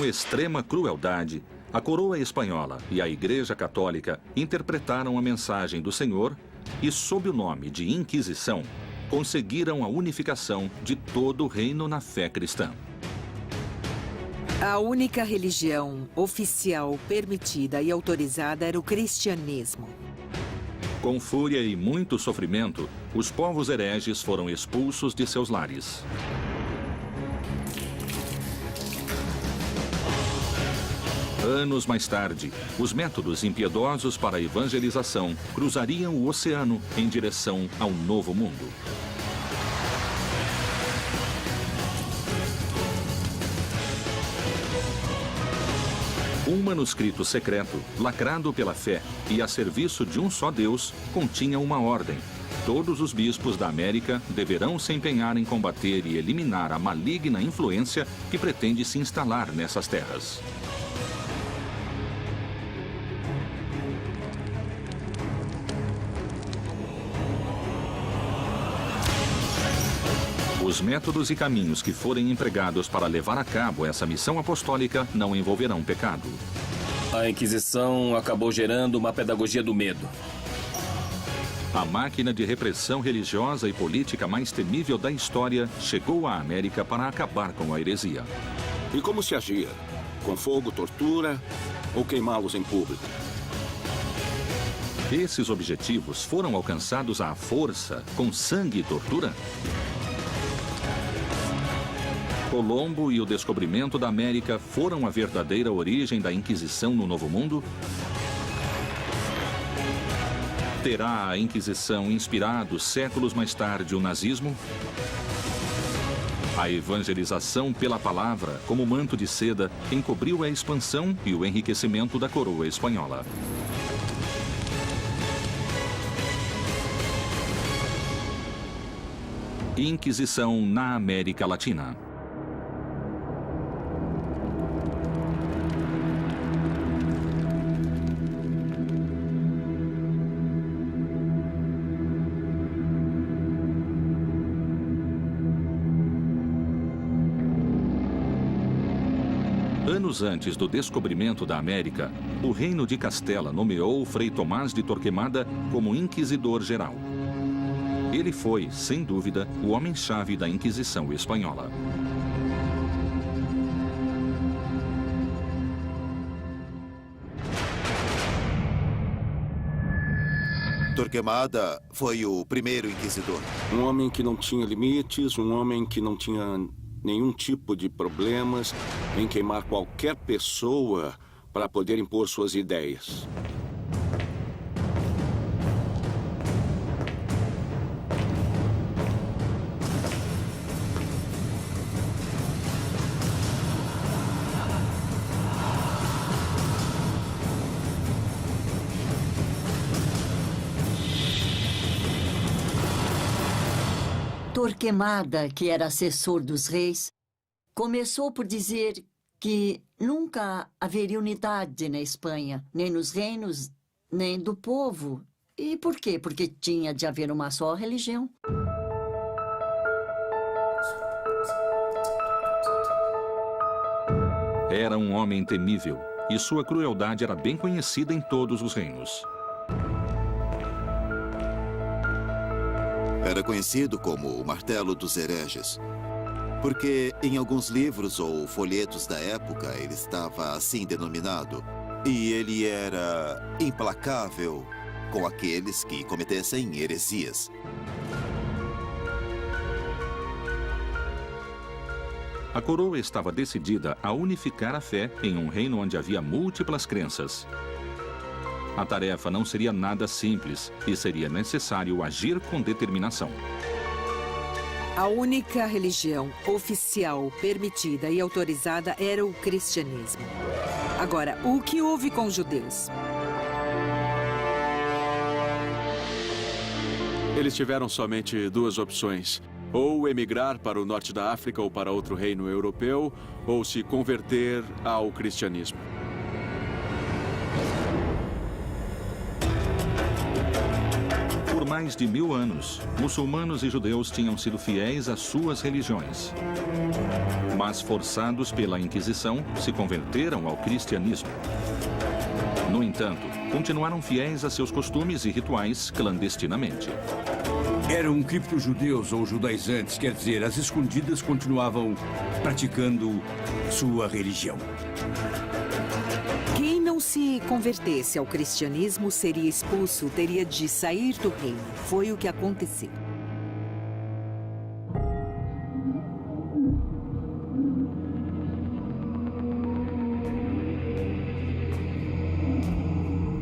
extrema crueldade, a coroa espanhola e a Igreja Católica interpretaram a mensagem do Senhor e, sob o nome de Inquisição, conseguiram a unificação de todo o reino na fé cristã. A única religião oficial permitida e autorizada era o cristianismo. Com fúria e muito sofrimento, os povos hereges foram expulsos de seus lares. Anos mais tarde, os métodos impiedosos para a evangelização cruzariam o oceano em direção ao Novo Mundo. Um manuscrito secreto, lacrado pela fé e a serviço de um só Deus, continha uma ordem. Todos os bispos da América deverão se empenhar em combater e eliminar a maligna influência que pretende se instalar nessas terras. Os métodos e caminhos que forem empregados para levar a cabo essa missão apostólica não envolverão pecado. A Inquisição acabou gerando uma pedagogia do medo. A máquina de repressão religiosa e política mais temível da história chegou à América para acabar com a heresia. E como se agia? Com fogo, tortura ou queimá-los em público? Esses objetivos foram alcançados à força, com sangue e tortura? Colombo e o descobrimento da América foram a verdadeira origem da Inquisição no Novo Mundo? Terá a Inquisição inspirado séculos mais tarde o nazismo? A evangelização pela palavra, como manto de seda, encobriu a expansão e o enriquecimento da coroa espanhola. Inquisição na América Latina. Anos antes do descobrimento da América, o Reino de Castela nomeou Frei Tomás de Torquemada como Inquisidor Geral. Ele foi, sem dúvida, o homem-chave da Inquisição espanhola. Torquemada foi o primeiro inquisidor. Um homem que não tinha limites, um homem que não tinha nenhum tipo de problemas em queimar qualquer pessoa para poder impor suas ideias. Torquemada, que era assessor dos reis, começou por dizer que nunca haveria unidade na Espanha, nem nos reinos, nem do povo. E por quê? Porque tinha de haver uma só religião. Era um homem temível, e sua crueldade era bem conhecida em todos os reinos. Era conhecido como o Martelo dos Hereges, porque em alguns livros ou folhetos da época ele estava assim denominado. E ele era implacável com aqueles que cometessem heresias. A coroa estava decidida a unificar a fé em um reino onde havia múltiplas crenças. A tarefa não seria nada simples e seria necessário agir com determinação. A única religião oficial permitida e autorizada era o cristianismo. Agora, o que houve com os judeus? Eles tiveram somente duas opções: ou emigrar para o norte da África ou para outro reino europeu, ou se converter ao cristianismo. Por mais de 1000 anos, muçulmanos e judeus tinham sido fiéis às suas religiões. Mas, forçados pela Inquisição, se converteram ao cristianismo. No entanto, continuaram fiéis a seus costumes e rituais clandestinamente. Eram cripto-judeus ou judaizantes, quer dizer, às escondidas continuavam praticando sua religião. Quem não se convertesse ao cristianismo seria expulso, teria de sair do reino. Foi o que aconteceu.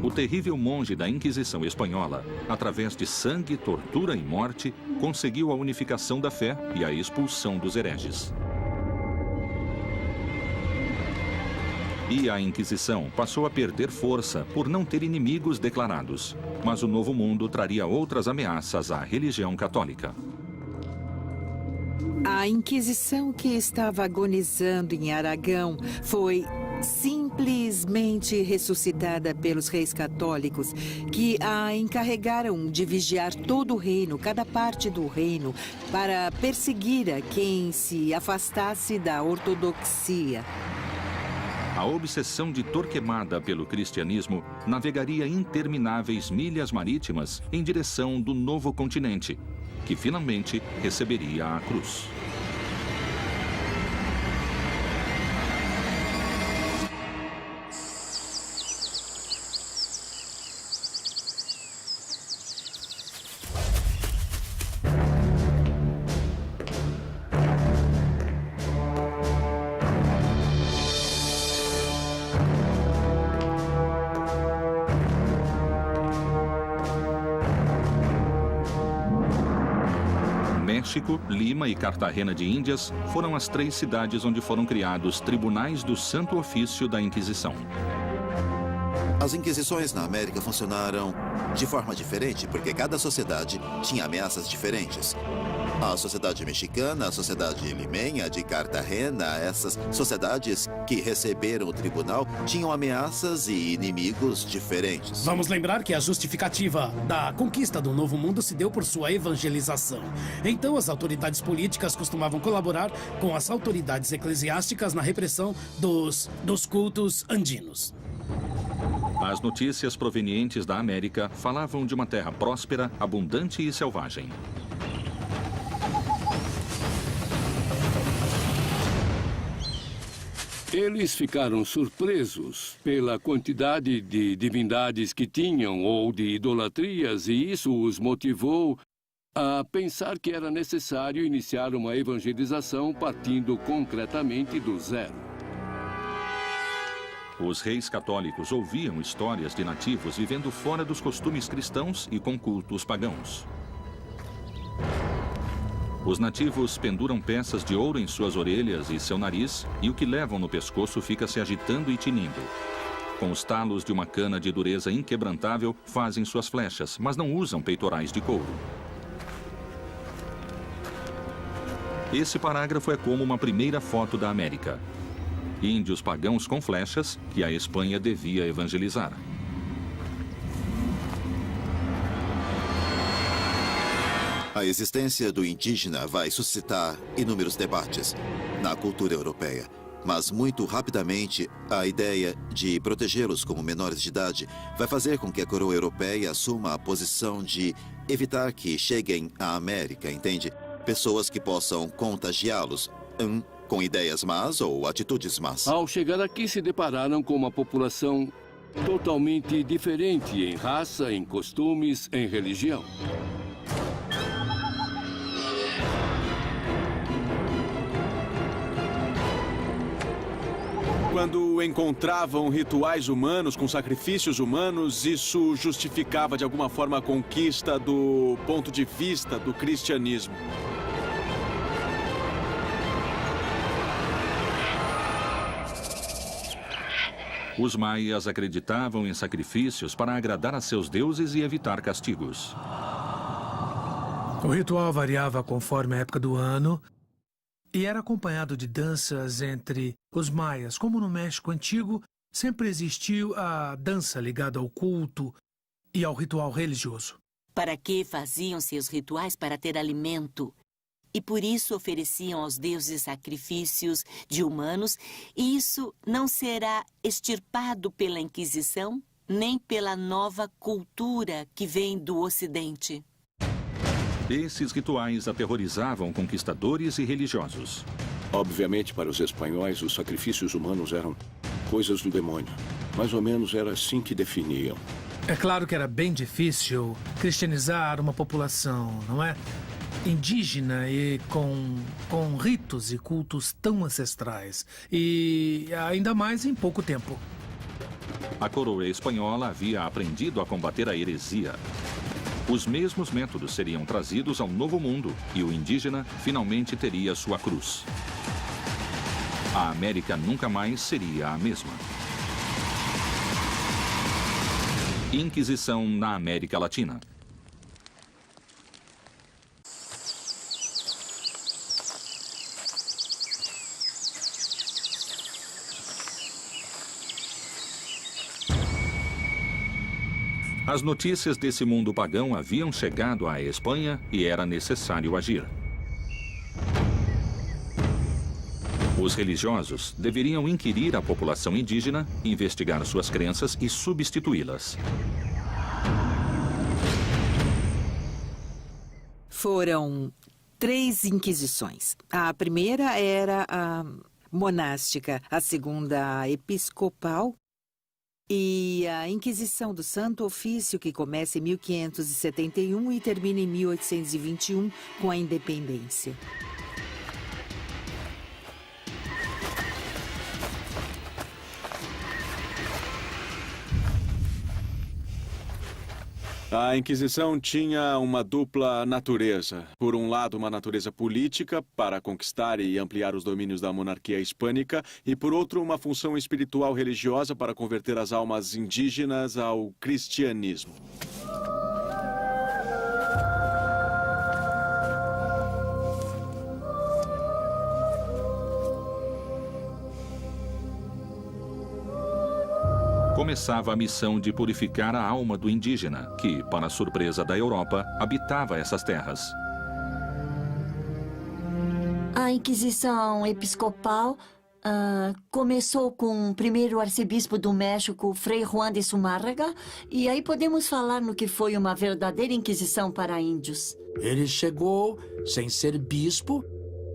O terrível monge da Inquisição espanhola, através de sangue, tortura e morte, conseguiu a unificação da fé e a expulsão dos hereges. E a Inquisição passou a perder força por não ter inimigos declarados. Mas o Novo Mundo traria outras ameaças à religião católica. A Inquisição, que estava agonizando em Aragão, foi simplesmente ressuscitada pelos reis católicos, que a encarregaram de vigiar todo o reino, cada parte do reino, para perseguir a quem se afastasse da ortodoxia. A obsessão de Torquemada pelo cristianismo navegaria intermináveis milhas marítimas em direção do novo continente, que finalmente receberia a cruz. México, Lima e Cartagena de Índias foram as 3 cidades onde foram criados tribunais do Santo Ofício da Inquisição. As inquisições na América funcionaram de forma diferente, porque cada sociedade tinha ameaças diferentes. A sociedade mexicana, a sociedade limenha de Cartagena, essas sociedades que receberam o tribunal tinham ameaças e inimigos diferentes. Vamos lembrar que a justificativa da conquista do Novo Mundo se deu por sua evangelização. Então, as autoridades políticas costumavam colaborar com as autoridades eclesiásticas na repressão dos cultos andinos. As notícias provenientes da América falavam de uma terra próspera, abundante e selvagem. Eles ficaram surpresos pela quantidade de divindades que tinham ou de idolatrias, e isso os motivou a pensar que era necessário iniciar uma evangelização partindo concretamente do zero. Os reis católicos ouviam histórias de nativos vivendo fora dos costumes cristãos e com cultos pagãos. Os nativos penduram peças de ouro em suas orelhas e seu nariz, e o que levam no pescoço fica se agitando e tinindo. Com os talos de uma cana de dureza inquebrantável, fazem suas flechas, mas não usam peitorais de couro. Esse parágrafo é como uma primeira foto da América. Índios pagãos com flechas que a Espanha devia evangelizar. A existência do indígena vai suscitar inúmeros debates na cultura europeia. Mas muito rapidamente, a ideia de protegê-los como menores de idade vai fazer com que a coroa europeia assuma a posição de evitar que cheguem à América, entende? Pessoas que possam contagiá-los com ideias más ou atitudes más. Ao chegar aqui, se depararam com uma população totalmente diferente em raça, em costumes, em religião. Quando encontravam rituais humanos com sacrifícios humanos, isso justificava de alguma forma a conquista do ponto de vista do cristianismo. Os maias acreditavam em sacrifícios para agradar a seus deuses e evitar castigos. O ritual variava conforme a época do ano e era acompanhado de danças entre os maias. Como no México Antigo, sempre existiu a dança ligada ao culto e ao ritual religioso. para que faziam seus rituais para ter alimento. E por isso ofereciam aos deuses sacrifícios de humanos, e isso não será extirpado pela Inquisição, nem pela nova cultura que vem do Ocidente. Esses rituais aterrorizavam conquistadores e religiosos. Obviamente, para os espanhóis, os sacrifícios humanos eram coisas do demônio. Mais ou menos era assim que definiam. É claro que era bem difícil cristianizar uma população, não é? Indígena e com ritos e cultos tão ancestrais. E ainda mais em pouco tempo. A coroa espanhola havia aprendido a combater a heresia. Os mesmos métodos seriam trazidos ao Novo Mundo e o indígena finalmente teria sua cruz. A América nunca mais seria a mesma. Inquisição na América Latina. As notícias desse mundo pagão haviam chegado à Espanha e era necessário agir. Os religiosos deveriam inquirir a população indígena, investigar suas crenças e substituí-las. Foram 3 inquisições. A primeira era a monástica, a segunda a episcopal e a Inquisição do Santo Ofício, que começa em 1571 e termina em 1821 com a independência. A Inquisição tinha uma dupla natureza. Por um lado, uma natureza política, para conquistar e ampliar os domínios da monarquia hispânica, e por outro, uma função espiritual religiosa para converter as almas indígenas ao cristianismo. Começava a missão de purificar a alma do indígena, que, para a surpresa da Europa, habitava essas terras. A Inquisição Episcopal começou com o primeiro arcebispo do México, Frei Juan de Zumárraga, e aí podemos falar no que foi uma verdadeira inquisição para índios. Ele chegou sem ser bispo.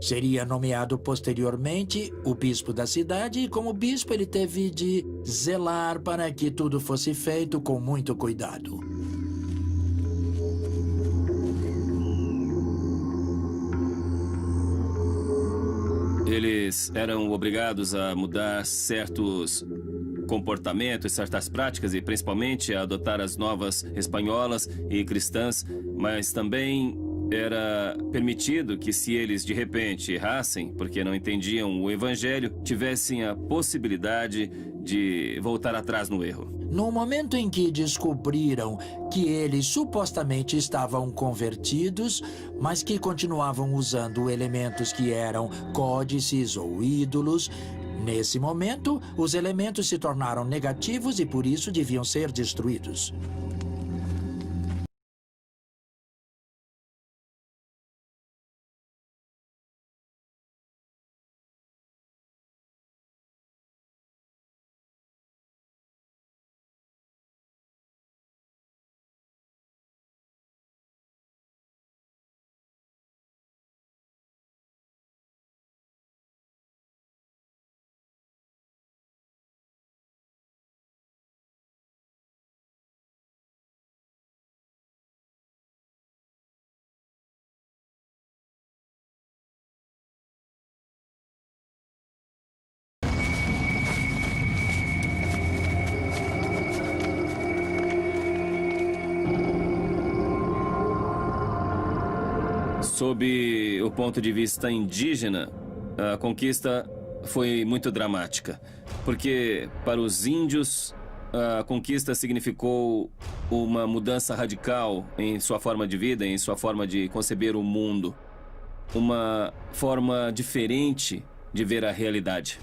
Seria nomeado posteriormente o bispo da cidade e, como bispo, ele teve de zelar para que tudo fosse feito com muito cuidado. Eles eram obrigados a mudar certos comportamentos, certas práticas e principalmente a adotar as novas espanholas e cristãs, mas também era permitido que, se eles de repente errassem, porque não entendiam o evangelho, tivessem a possibilidade de voltar atrás no erro. No momento em que descobriram que eles supostamente estavam convertidos, mas que continuavam usando elementos que eram códices ou ídolos, nesse momento, os elementos se tornaram negativos e por isso deviam ser destruídos. Sob o ponto de vista indígena, a conquista foi muito dramática, porque para os índios a conquista significou uma mudança radical em sua forma de vida, em sua forma de conceber o mundo, uma forma diferente de ver a realidade.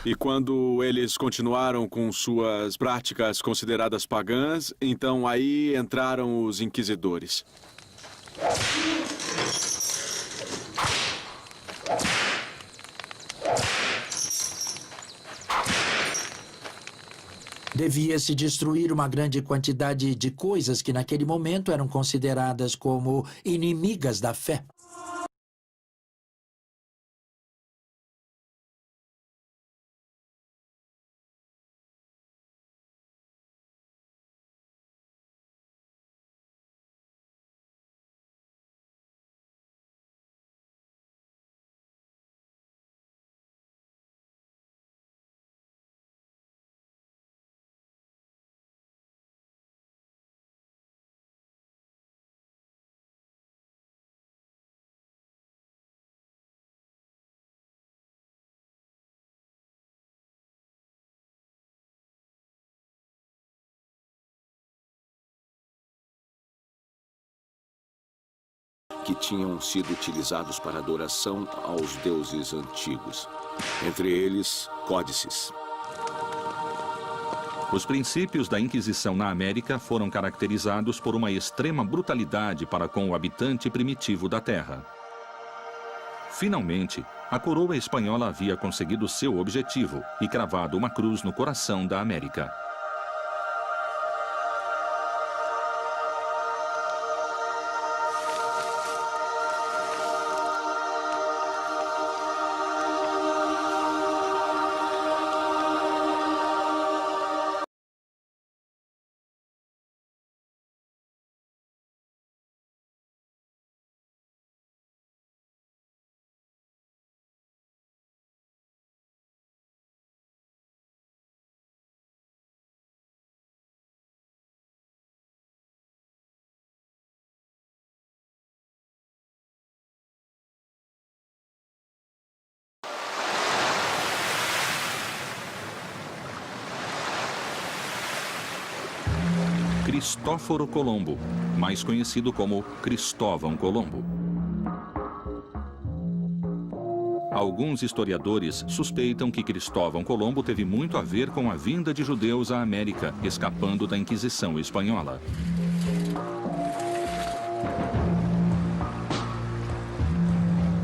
E quando eles continuaram com suas práticas consideradas pagãs, então aí entraram os inquisidores. Devia-se destruir uma grande quantidade de coisas que naquele momento eram consideradas como inimigas da fé. Que tinham sido utilizados para adoração aos deuses antigos, entre eles códices. Os princípios da Inquisição na América foram caracterizados por uma extrema brutalidade para com o habitante primitivo da terra. Finalmente, a coroa espanhola havia conseguido seu objetivo e cravado uma cruz no coração da América. Cristóforo Colombo, mais conhecido como Cristóvão Colombo. Alguns historiadores suspeitam que Cristóvão Colombo teve muito a ver com a vinda de judeus à América, escapando da Inquisição espanhola.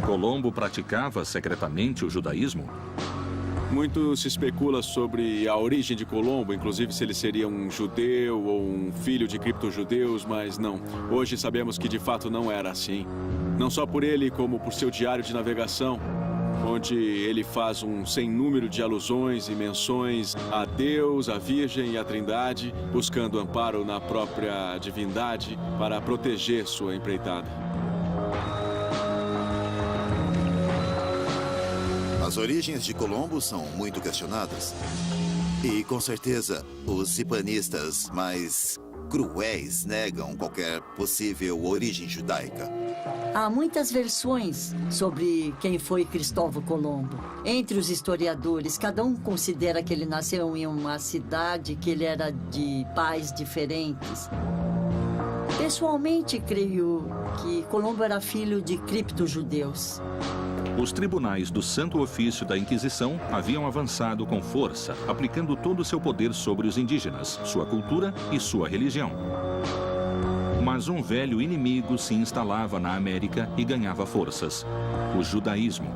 Colombo praticava secretamente o judaísmo? Muito se especula sobre a origem de Colombo, inclusive se ele seria um judeu ou um filho de criptojudeus, mas não. Hoje sabemos que de fato não era assim. Não só por ele, como por seu diário de navegação, onde ele faz um sem número de alusões e menções a Deus, a Virgem e a Trindade, buscando amparo na própria divindade para proteger sua empreitada. As origens de Colombo são muito questionadas. E, com certeza, os hispanistas mais cruéis negam qualquer possível origem judaica. Há muitas versões sobre quem foi Cristóvão Colombo. Entre os historiadores, cada um considera que ele nasceu em uma cidade, que ele era de pais diferentes. Pessoalmente, creio que Colombo era filho de criptojudeus. Os tribunais do Santo Ofício da Inquisição haviam avançado com força, aplicando todo o seu poder sobre os indígenas, sua cultura e sua religião. Mas um velho inimigo se instalava na América e ganhava forças: o judaísmo.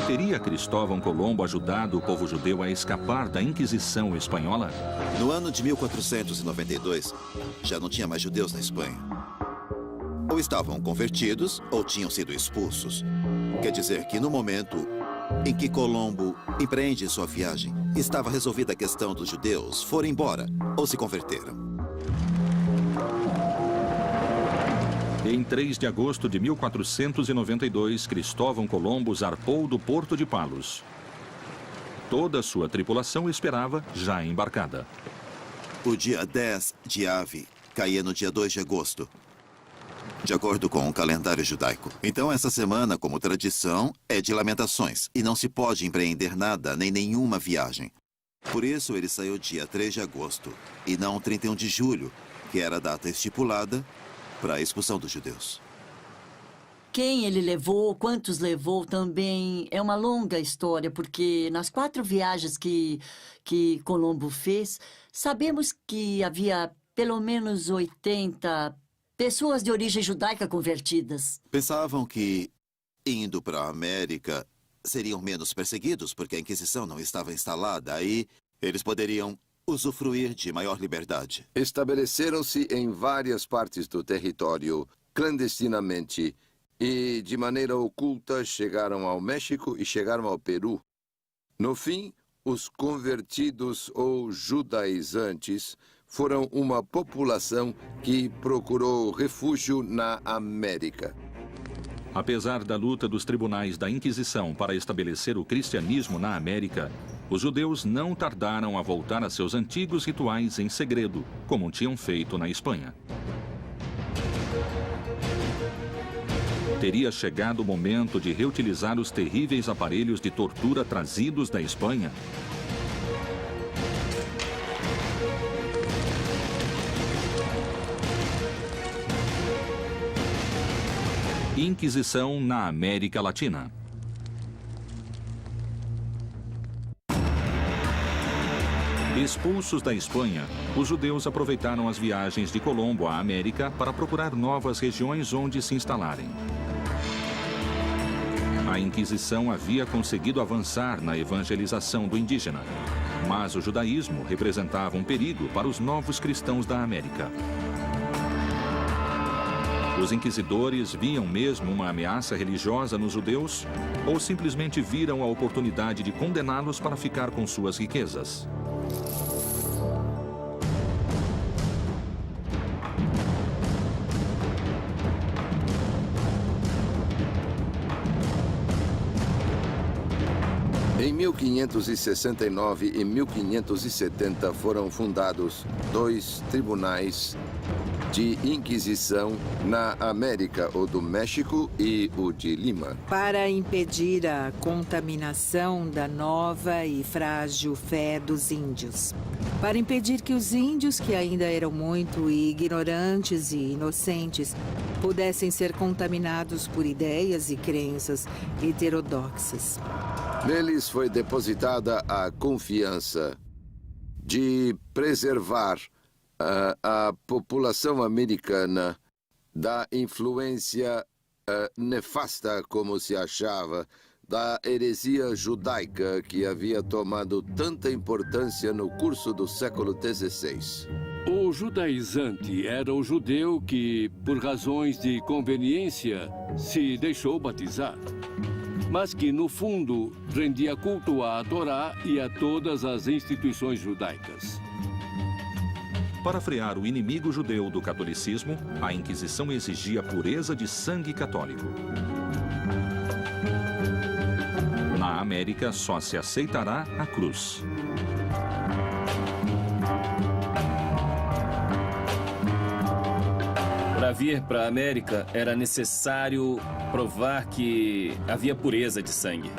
Teria Cristóvão Colombo ajudado o povo judeu a escapar da Inquisição espanhola? No ano de 1492, já não tinha mais judeus na Espanha. Ou estavam convertidos ou tinham sido expulsos. Quer dizer que no momento em que Colombo empreende sua viagem, estava resolvida a questão dos judeus, foram embora ou se converteram. Em 3 de agosto de 1492, Cristóvão Colombo zarpou do Porto de Palos. Toda a sua tripulação esperava, já embarcada. O dia 10 de Ave caía no dia 2 de agosto, de acordo com o calendário judaico. Então, essa semana, como tradição, é de lamentações e não se pode empreender nada, nem nenhuma viagem. Por isso, ele saiu dia 3 de agosto e não 31 de julho, que era a data estipulada para a expulsão dos judeus. Quem ele levou, quantos levou também é uma longa história, porque nas 4 viagens que Colombo fez, sabemos que havia pelo menos 80 pessoas de origem judaica convertidas. Pensavam que, indo para a América, seriam menos perseguidos, porque a Inquisição não estava instalada. Aí, eles poderiam usufruir de maior liberdade. Estabeleceram-se em várias partes do território, clandestinamente, e, de maneira oculta, chegaram ao México e chegaram ao Peru. No fim, os convertidos ou judaizantes foram uma população que procurou refúgio na América. Apesar da luta dos tribunais da Inquisição para estabelecer o cristianismo na América, os judeus não tardaram a voltar a seus antigos rituais em segredo, como tinham feito na Espanha. Teria chegado o momento de reutilizar os terríveis aparelhos de tortura trazidos da Espanha? Inquisição na América Latina. Expulsos da Espanha, os judeus aproveitaram as viagens de Colombo à América para procurar novas regiões onde se instalarem. A Inquisição havia conseguido avançar na evangelização do indígena, mas o judaísmo representava um perigo para os novos cristãos da América. Os inquisidores viam mesmo uma ameaça religiosa nos judeus ou simplesmente viram a oportunidade de condená-los para ficar com suas riquezas? Em 1569 e 1570 foram fundados 2 tribunais de Inquisição na América, o do México e o de Lima. Para impedir a contaminação da nova e frágil fé dos índios. Para impedir que os índios, que ainda eram muito ignorantes e inocentes, pudessem ser contaminados por ideias e crenças heterodoxas. Neles foi depositada a confiança de preservar a população americana da influência nefasta, como se achava, da heresia judaica que havia tomado tanta importância no curso do século XVI. O judaizante era o judeu que, por razões de conveniência, se deixou batizar, mas que, no fundo, rendia culto à Torá e a todas as instituições judaicas. Para frear o inimigo judeu do catolicismo, a Inquisição exigia pureza de sangue católico. Na América, só se aceitará a cruz. Para vir para a América, era necessário provar que havia pureza de sangue.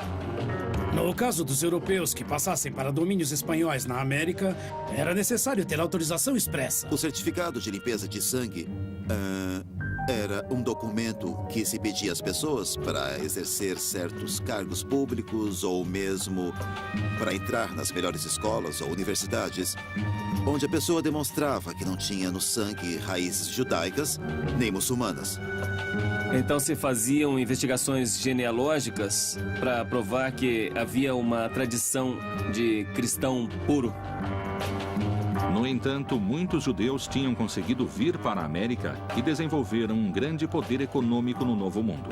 No caso dos europeus que passassem para domínios espanhóis na América, era necessário ter autorização expressa. O certificado de limpeza de sangue era um documento que se pedia às pessoas para exercer certos cargos públicos ou mesmo para entrar nas melhores escolas ou universidades, onde a pessoa demonstrava que não tinha no sangue raízes judaicas nem muçulmanas. Então se faziam investigações genealógicas para provar que havia uma tradição de cristão puro. No entanto, muitos judeus tinham conseguido vir para a América e desenvolveram um grande poder econômico no Novo Mundo.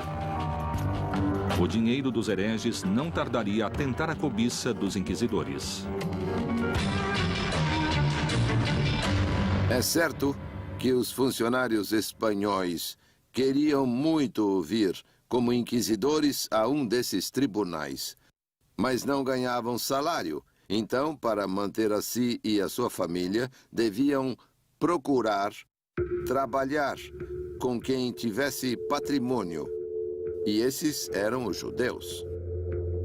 O dinheiro dos hereges não tardaria a tentar a cobiça dos inquisidores. É certo que os funcionários espanhóis queriam muito vir como inquisidores a um desses tribunais, mas não ganhavam salário. Então, para manter a si e a sua família, deviam procurar trabalhar com quem tivesse patrimônio. E esses eram os judeus.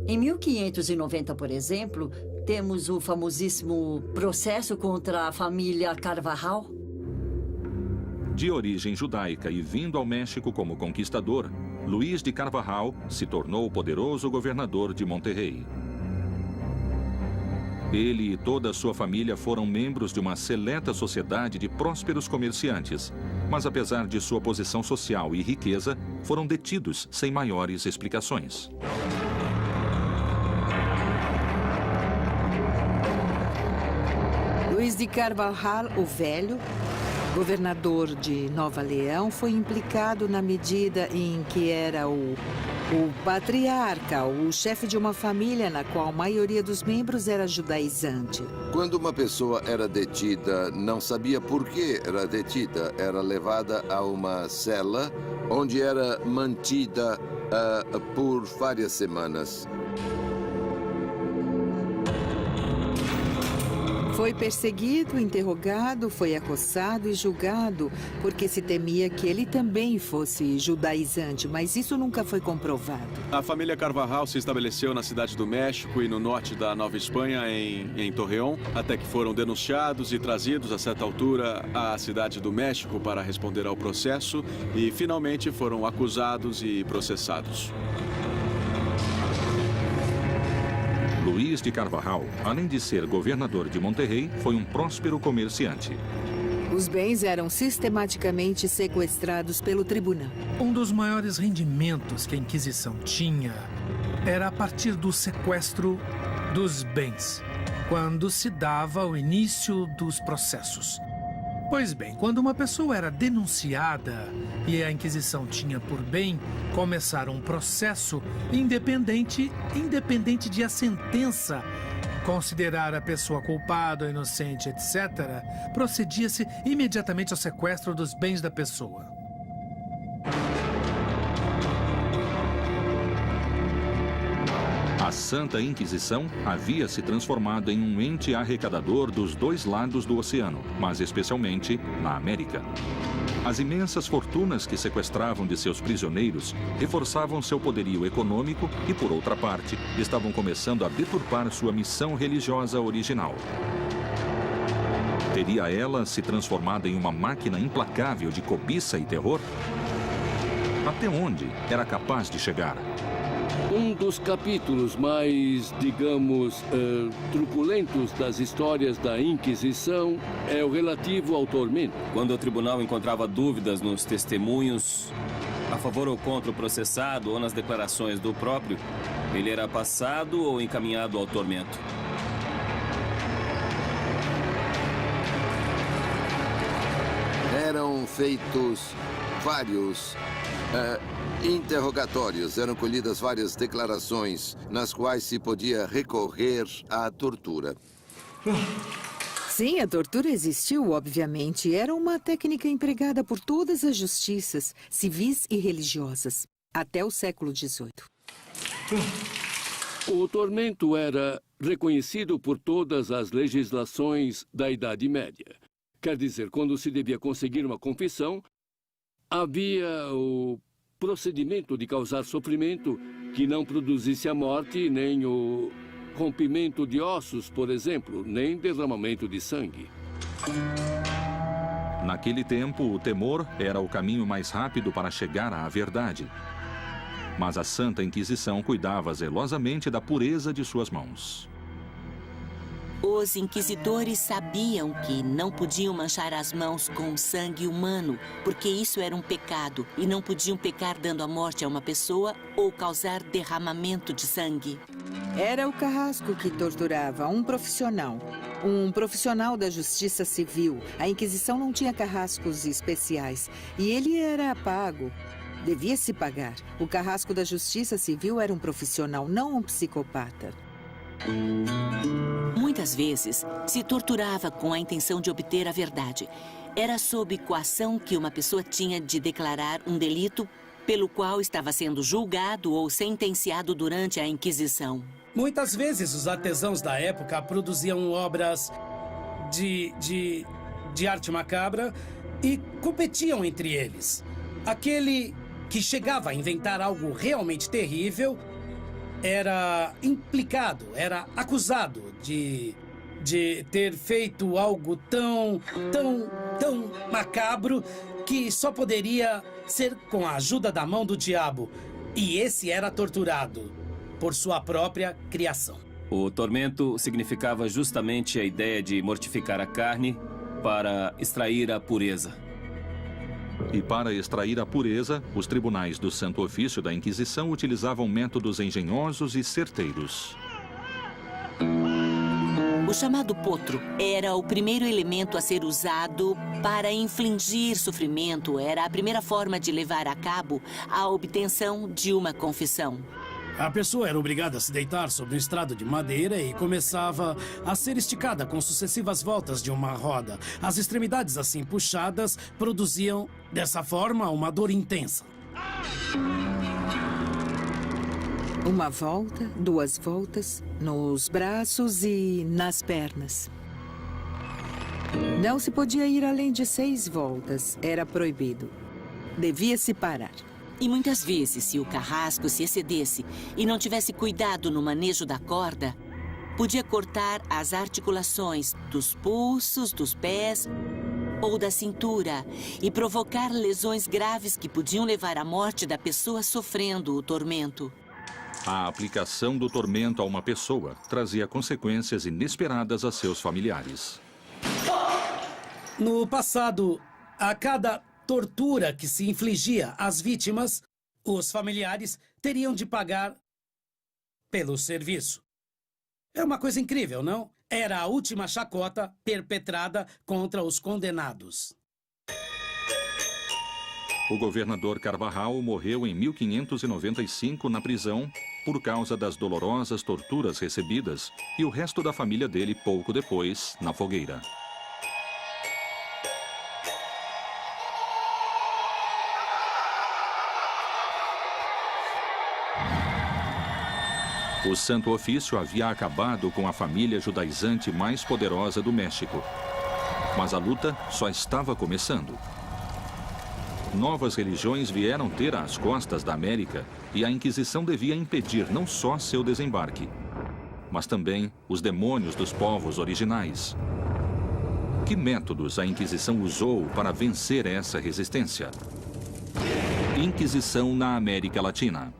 Em 1590, por exemplo, temos o famosíssimo processo contra a família Carvajal. De origem judaica e vindo ao México como conquistador, Luís de Carvajal se tornou o poderoso governador de Monterrey. Ele e toda a sua família foram membros de uma seleta sociedade de prósperos comerciantes, mas apesar de sua posição social e riqueza, foram detidos sem maiores explicações. Luís de Carvajal, o Velho, governador de Nova Leão, foi implicado na medida em que era o patriarca, o chefe de uma família na qual a maioria dos membros era judaizante. Quando uma pessoa era detida, não sabia por que era detida. Era levada a uma cela, onde era mantida por várias semanas. Foi perseguido, interrogado, foi acossado e julgado, porque se temia que ele também fosse judaizante, mas isso nunca foi comprovado. A família Carvajal se estabeleceu na cidade do México e no norte da Nova Espanha, em Torreón, até que foram denunciados e trazidos, a certa altura, à cidade do México para responder ao processo e, finalmente, foram acusados e processados. Luís de Carvajal, além de ser governador de Monterrey, foi um próspero comerciante. Os bens eram sistematicamente sequestrados pelo tribunal. Um dos maiores rendimentos que a Inquisição tinha era a partir do sequestro dos bens, quando se dava o início dos processos. Pois bem, quando uma pessoa era denunciada e a Inquisição tinha por bem começar um processo independente de a sentença considerar a pessoa culpada ou inocente, etc., procedia-se imediatamente ao sequestro dos bens da pessoa. A Santa Inquisição havia se transformado em um ente arrecadador dos dois lados do oceano, mas especialmente na América. As imensas fortunas que sequestravam de seus prisioneiros reforçavam seu poderio econômico e, por outra parte, estavam começando a deturpar sua missão religiosa original. Teria ela se transformado em uma máquina implacável de cobiça e terror? Até onde era capaz de chegar? Um dos capítulos mais, digamos, truculentos das histórias da Inquisição é o relativo ao tormento. Quando o tribunal encontrava dúvidas nos testemunhos, a favor ou contra o processado ou nas declarações do próprio, ele era passado ou encaminhado ao tormento. Eram feitos vários interrogatórios, eram colhidas várias declarações nas quais se podia recorrer à tortura. Sim, a tortura existiu, obviamente. Era uma técnica empregada por todas as justiças, civis e religiosas, até o século XVIII. O tormento era reconhecido por todas as legislações da Idade Média. Quer dizer, quando se devia conseguir uma confissão, havia o procedimento de causar sofrimento que não produzisse a morte, nem o rompimento de ossos, por exemplo, nem derramamento de sangue. Naquele tempo, o temor era o caminho mais rápido para chegar à verdade. Mas a Santa Inquisição cuidava zelosamente da pureza de suas mãos. Os inquisidores sabiam que não podiam manchar as mãos com sangue humano, porque isso era um pecado, e não podiam pecar dando a morte a uma pessoa ou causar derramamento de sangue. Era o carrasco que torturava, um profissional da justiça civil. A Inquisição não tinha carrascos especiais, e ele era pago. Devia se pagar. O carrasco da justiça civil era um profissional, não um psicopata. Muitas vezes, se torturava com a intenção de obter a verdade. Era sob coação que uma pessoa tinha de declarar um delito pelo qual estava sendo julgado ou sentenciado durante a Inquisição. Muitas vezes, os artesãos da época produziam obras de arte macabra e competiam entre eles. Aquele que chegava a inventar algo realmente terrível era implicado, era acusado de ter feito algo tão macabro que só poderia ser com a ajuda da mão do diabo. E esse era torturado por sua própria criação. O tormento significava justamente a ideia de mortificar a carne para extrair a pureza. E para extrair a pureza, os tribunais do Santo Ofício da Inquisição utilizavam métodos engenhosos e certeiros. O chamado potro era o primeiro elemento a ser usado para infligir sofrimento. Era a primeira forma de levar a cabo a obtenção de uma confissão. A pessoa era obrigada a se deitar sobre um estrado de madeira e começava a ser esticada com sucessivas voltas de uma roda. As extremidades assim puxadas produziam, dessa forma, uma dor intensa. Uma volta, 2 voltas, nos braços e nas pernas. Não se podia ir além de 6 voltas. Era proibido. Devia-se parar. E muitas vezes, se o carrasco se excedesse e não tivesse cuidado no manejo da corda, podia cortar as articulações dos pulsos, dos pés ou da cintura e provocar lesões graves que podiam levar à morte da pessoa sofrendo o tormento. A aplicação do tormento a uma pessoa trazia consequências inesperadas a seus familiares. No passado, a cada tortura que se infligia às vítimas, os familiares teriam de pagar pelo serviço. É uma coisa incrível, não? Era a última chacota perpetrada contra os condenados. O governador Carvajal morreu em 1595 na prisão por causa das dolorosas torturas recebidas e o resto da família dele pouco depois na fogueira. O Santo Ofício havia acabado com a família judaizante mais poderosa do México. Mas a luta só estava começando. Novas religiões vieram ter às costas da América e a Inquisição devia impedir não só seu desembarque, mas também os demônios dos povos originais. Que métodos a Inquisição usou para vencer essa resistência? Inquisição na América Latina.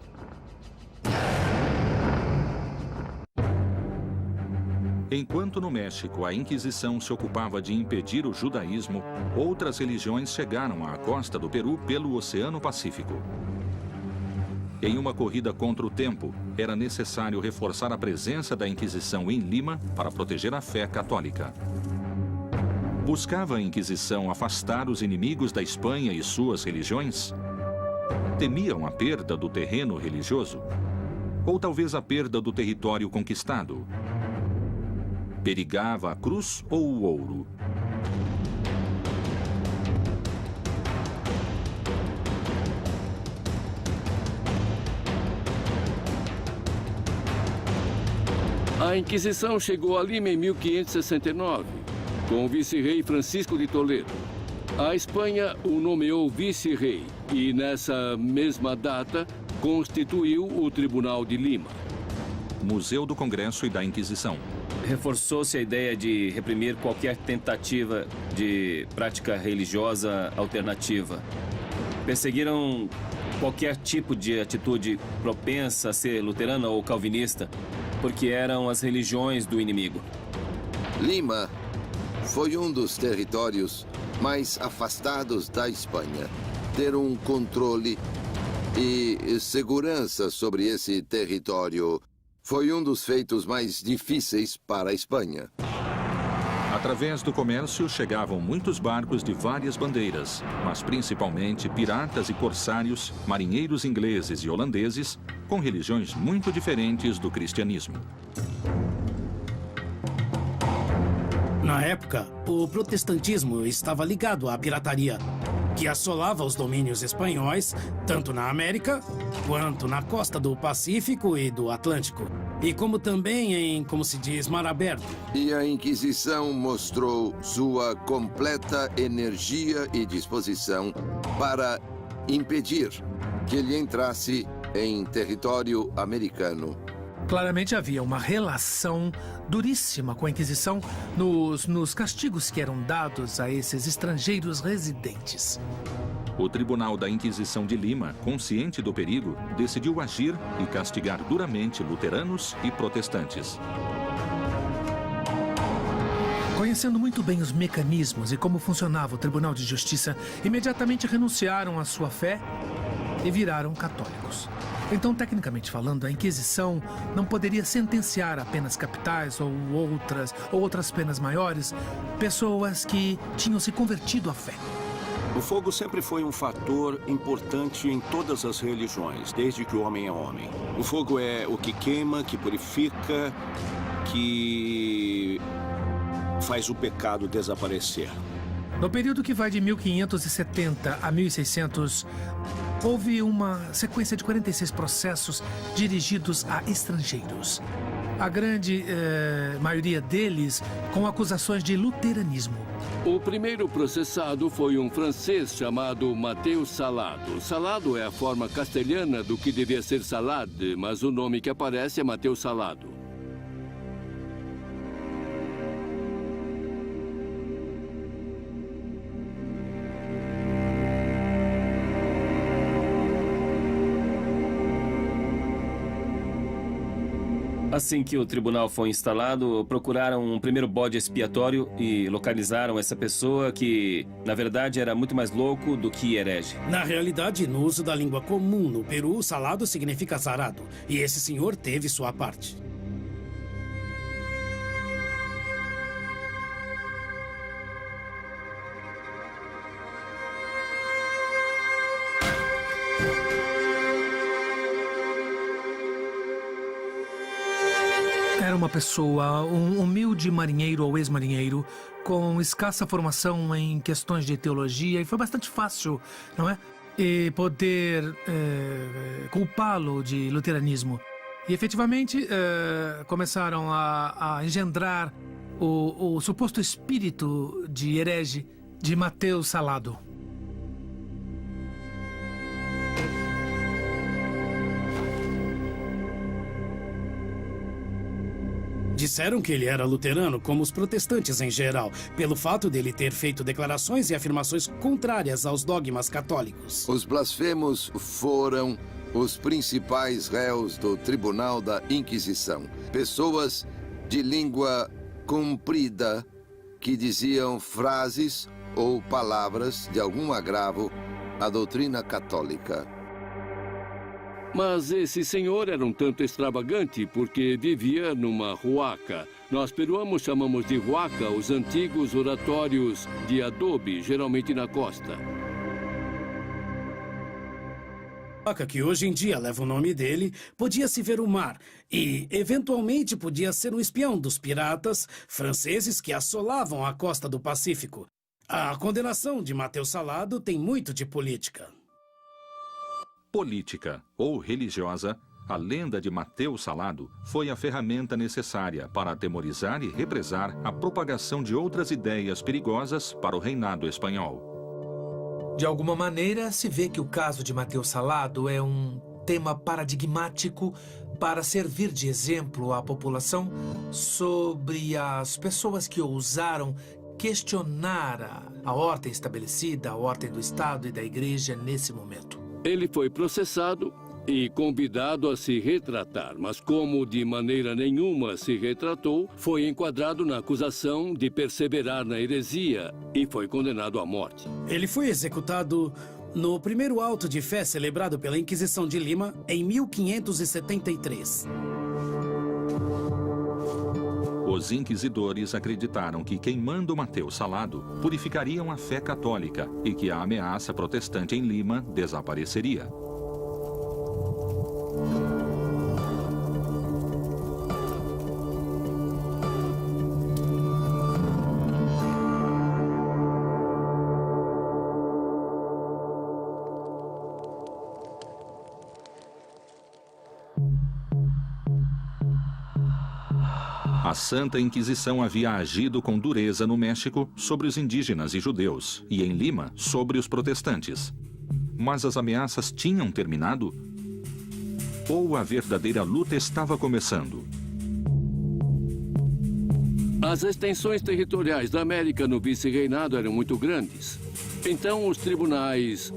Enquanto no México a Inquisição se ocupava de impedir o judaísmo, outras religiões chegaram à costa do Peru pelo Oceano Pacífico. Em uma corrida contra o tempo, era necessário reforçar a presença da Inquisição em Lima para proteger a fé católica. Buscava a Inquisição afastar os inimigos da Espanha e suas religiões? Temiam a perda do terreno religioso? Ou talvez a perda do território conquistado? Perigava a cruz ou o ouro? A Inquisição chegou a Lima em 1569, com o vice-rei Francisco de Toledo. A Espanha o nomeou vice-rei e, nessa mesma data, constituiu o Tribunal de Lima. Museu do Congresso e da Inquisição. Reforçou-se a ideia de reprimir qualquer tentativa de prática religiosa alternativa. Perseguiram qualquer tipo de atitude propensa a ser luterana ou calvinista, porque eram as religiões do inimigo. Lima foi um dos territórios mais afastados da Espanha. Ter um controle e segurança sobre esse território foi um dos feitos mais difíceis para a Espanha. Através do comércio chegavam muitos barcos de várias bandeiras, mas principalmente piratas e corsários, marinheiros ingleses e holandeses, com religiões muito diferentes do cristianismo. Na época, o protestantismo estava ligado à pirataria, que assolava os domínios espanhóis, tanto na América quanto na costa do Pacífico e do Atlântico, e como também em, como se diz, mar aberto. E a Inquisição mostrou sua completa energia e disposição para impedir que ele entrasse em território americano Claramente havia uma relação duríssima com a Inquisição nos castigos que eram dados a esses estrangeiros residentes. O Tribunal da Inquisição de Lima, consciente do perigo, decidiu agir e castigar duramente luteranos e protestantes. Conhecendo muito bem os mecanismos e como funcionava o Tribunal de Justiça, imediatamente renunciaram à sua fé e viraram católicos. Então, tecnicamente falando, a Inquisição não poderia sentenciar a penas capitais ou outras penas maiores pessoas que tinham se convertido à fé. O fogo sempre foi um fator importante em todas as religiões, desde que o homem é homem. O fogo é o que queima, que purifica, que faz o pecado desaparecer. No período que vai de 1570 a 1600, houve uma sequência de 46 processos dirigidos a estrangeiros. A grande maioria deles com acusações de luteranismo. O primeiro processado foi um francês chamado Mateus Salado. Salado é a forma castelhana do que devia ser Salade, mas o nome que aparece é Mateus Salado. Assim que o tribunal foi instalado, procuraram um primeiro bode expiatório e localizaram essa pessoa que, na verdade, era muito mais louco do que herege. Na realidade, no uso da língua comum no Peru, salado significa azarado. E esse senhor teve sua parte. Era uma pessoa, um humilde marinheiro ou ex-marinheiro, com escassa formação em questões de teologia, e foi bastante fácil, não é? E poder culpá-lo de luteranismo. E efetivamente começaram a engendrar o suposto espírito de herege de Mateus Salado. Disseram que ele era luterano, como os protestantes em geral, pelo fato dele ter feito declarações e afirmações contrárias aos dogmas católicos. Os blasfemos foram os principais réus do Tribunal da Inquisição. Pessoas de língua comprida que diziam frases ou palavras de algum agravo à doutrina católica. Mas esse senhor era um tanto extravagante porque vivia numa huaca. Nós peruanos chamamos de huaca os antigos oratórios de adobe, geralmente na costa. A huaca que hoje em dia leva o nome dele podia se ver o mar e, eventualmente, podia ser um espião dos piratas franceses que assolavam a costa do Pacífico. A condenação de Mateus Salado tem muito de política. Política ou religiosa, a lenda de Mateus Salado foi a ferramenta necessária para atemorizar e represar a propagação de outras ideias perigosas para o reinado espanhol. De alguma maneira, se vê que o caso de Mateus Salado é um tema paradigmático para servir de exemplo à população sobre as pessoas que ousaram questionar a ordem estabelecida, a ordem do Estado e da Igreja nesse momento. Ele foi processado e convidado a se retratar, mas como de maneira nenhuma se retratou, foi enquadrado na acusação de perseverar na heresia e foi condenado à morte. Ele foi executado no primeiro auto de fé celebrado pela Inquisição de Lima em 1573. Os inquisidores acreditaram que queimando Mateus Salado purificariam a fé católica e que a ameaça protestante em Lima desapareceria. A Santa Inquisição havia agido com dureza no México sobre os indígenas e judeus, e em Lima sobre os protestantes. Mas as ameaças tinham terminado? Ou a verdadeira luta estava começando? As extensões territoriais da América no vice-reinado eram muito grandes. Então, os tribunais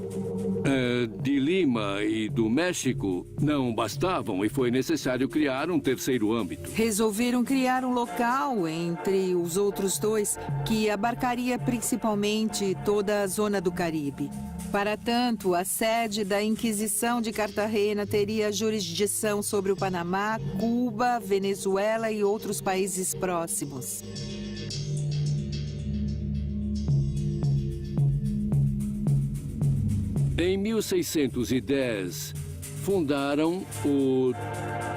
de Lima e do México não bastavam e foi necessário criar um terceiro âmbito. Resolveram criar um local entre os outros dois que abarcaria principalmente toda a zona do Caribe. Para tanto, a sede da Inquisição de Cartagena teria jurisdição sobre o Panamá, Cuba, Venezuela e outros países próximos. Em 1610, fundaram o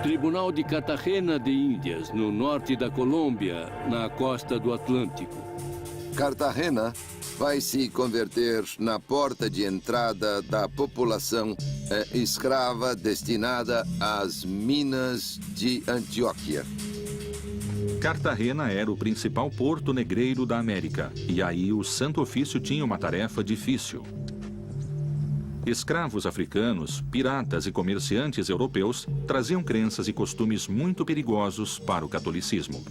Tribunal de Cartagena de Índias, no norte da Colômbia, na costa do Atlântico. Cartagena vai se converter na porta de entrada da população escrava destinada às minas de Antioquia. Cartagena era o principal porto negreiro da América, e aí o Santo Ofício tinha uma tarefa difícil. Escravos africanos, piratas e comerciantes europeus traziam crenças e costumes muito perigosos para o catolicismo.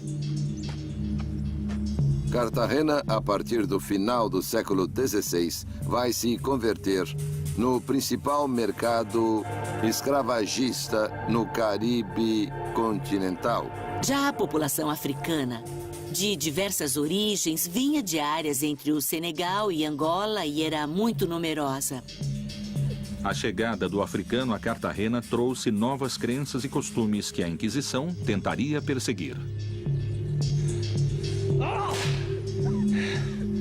Cartagena, a partir do final do século XVI, vai se converter no principal mercado escravagista no Caribe continental. Já a população africana, de diversas origens, vinha de áreas entre o Senegal e Angola e era muito numerosa. A chegada do africano a Cartagena trouxe novas crenças e costumes que a Inquisição tentaria perseguir.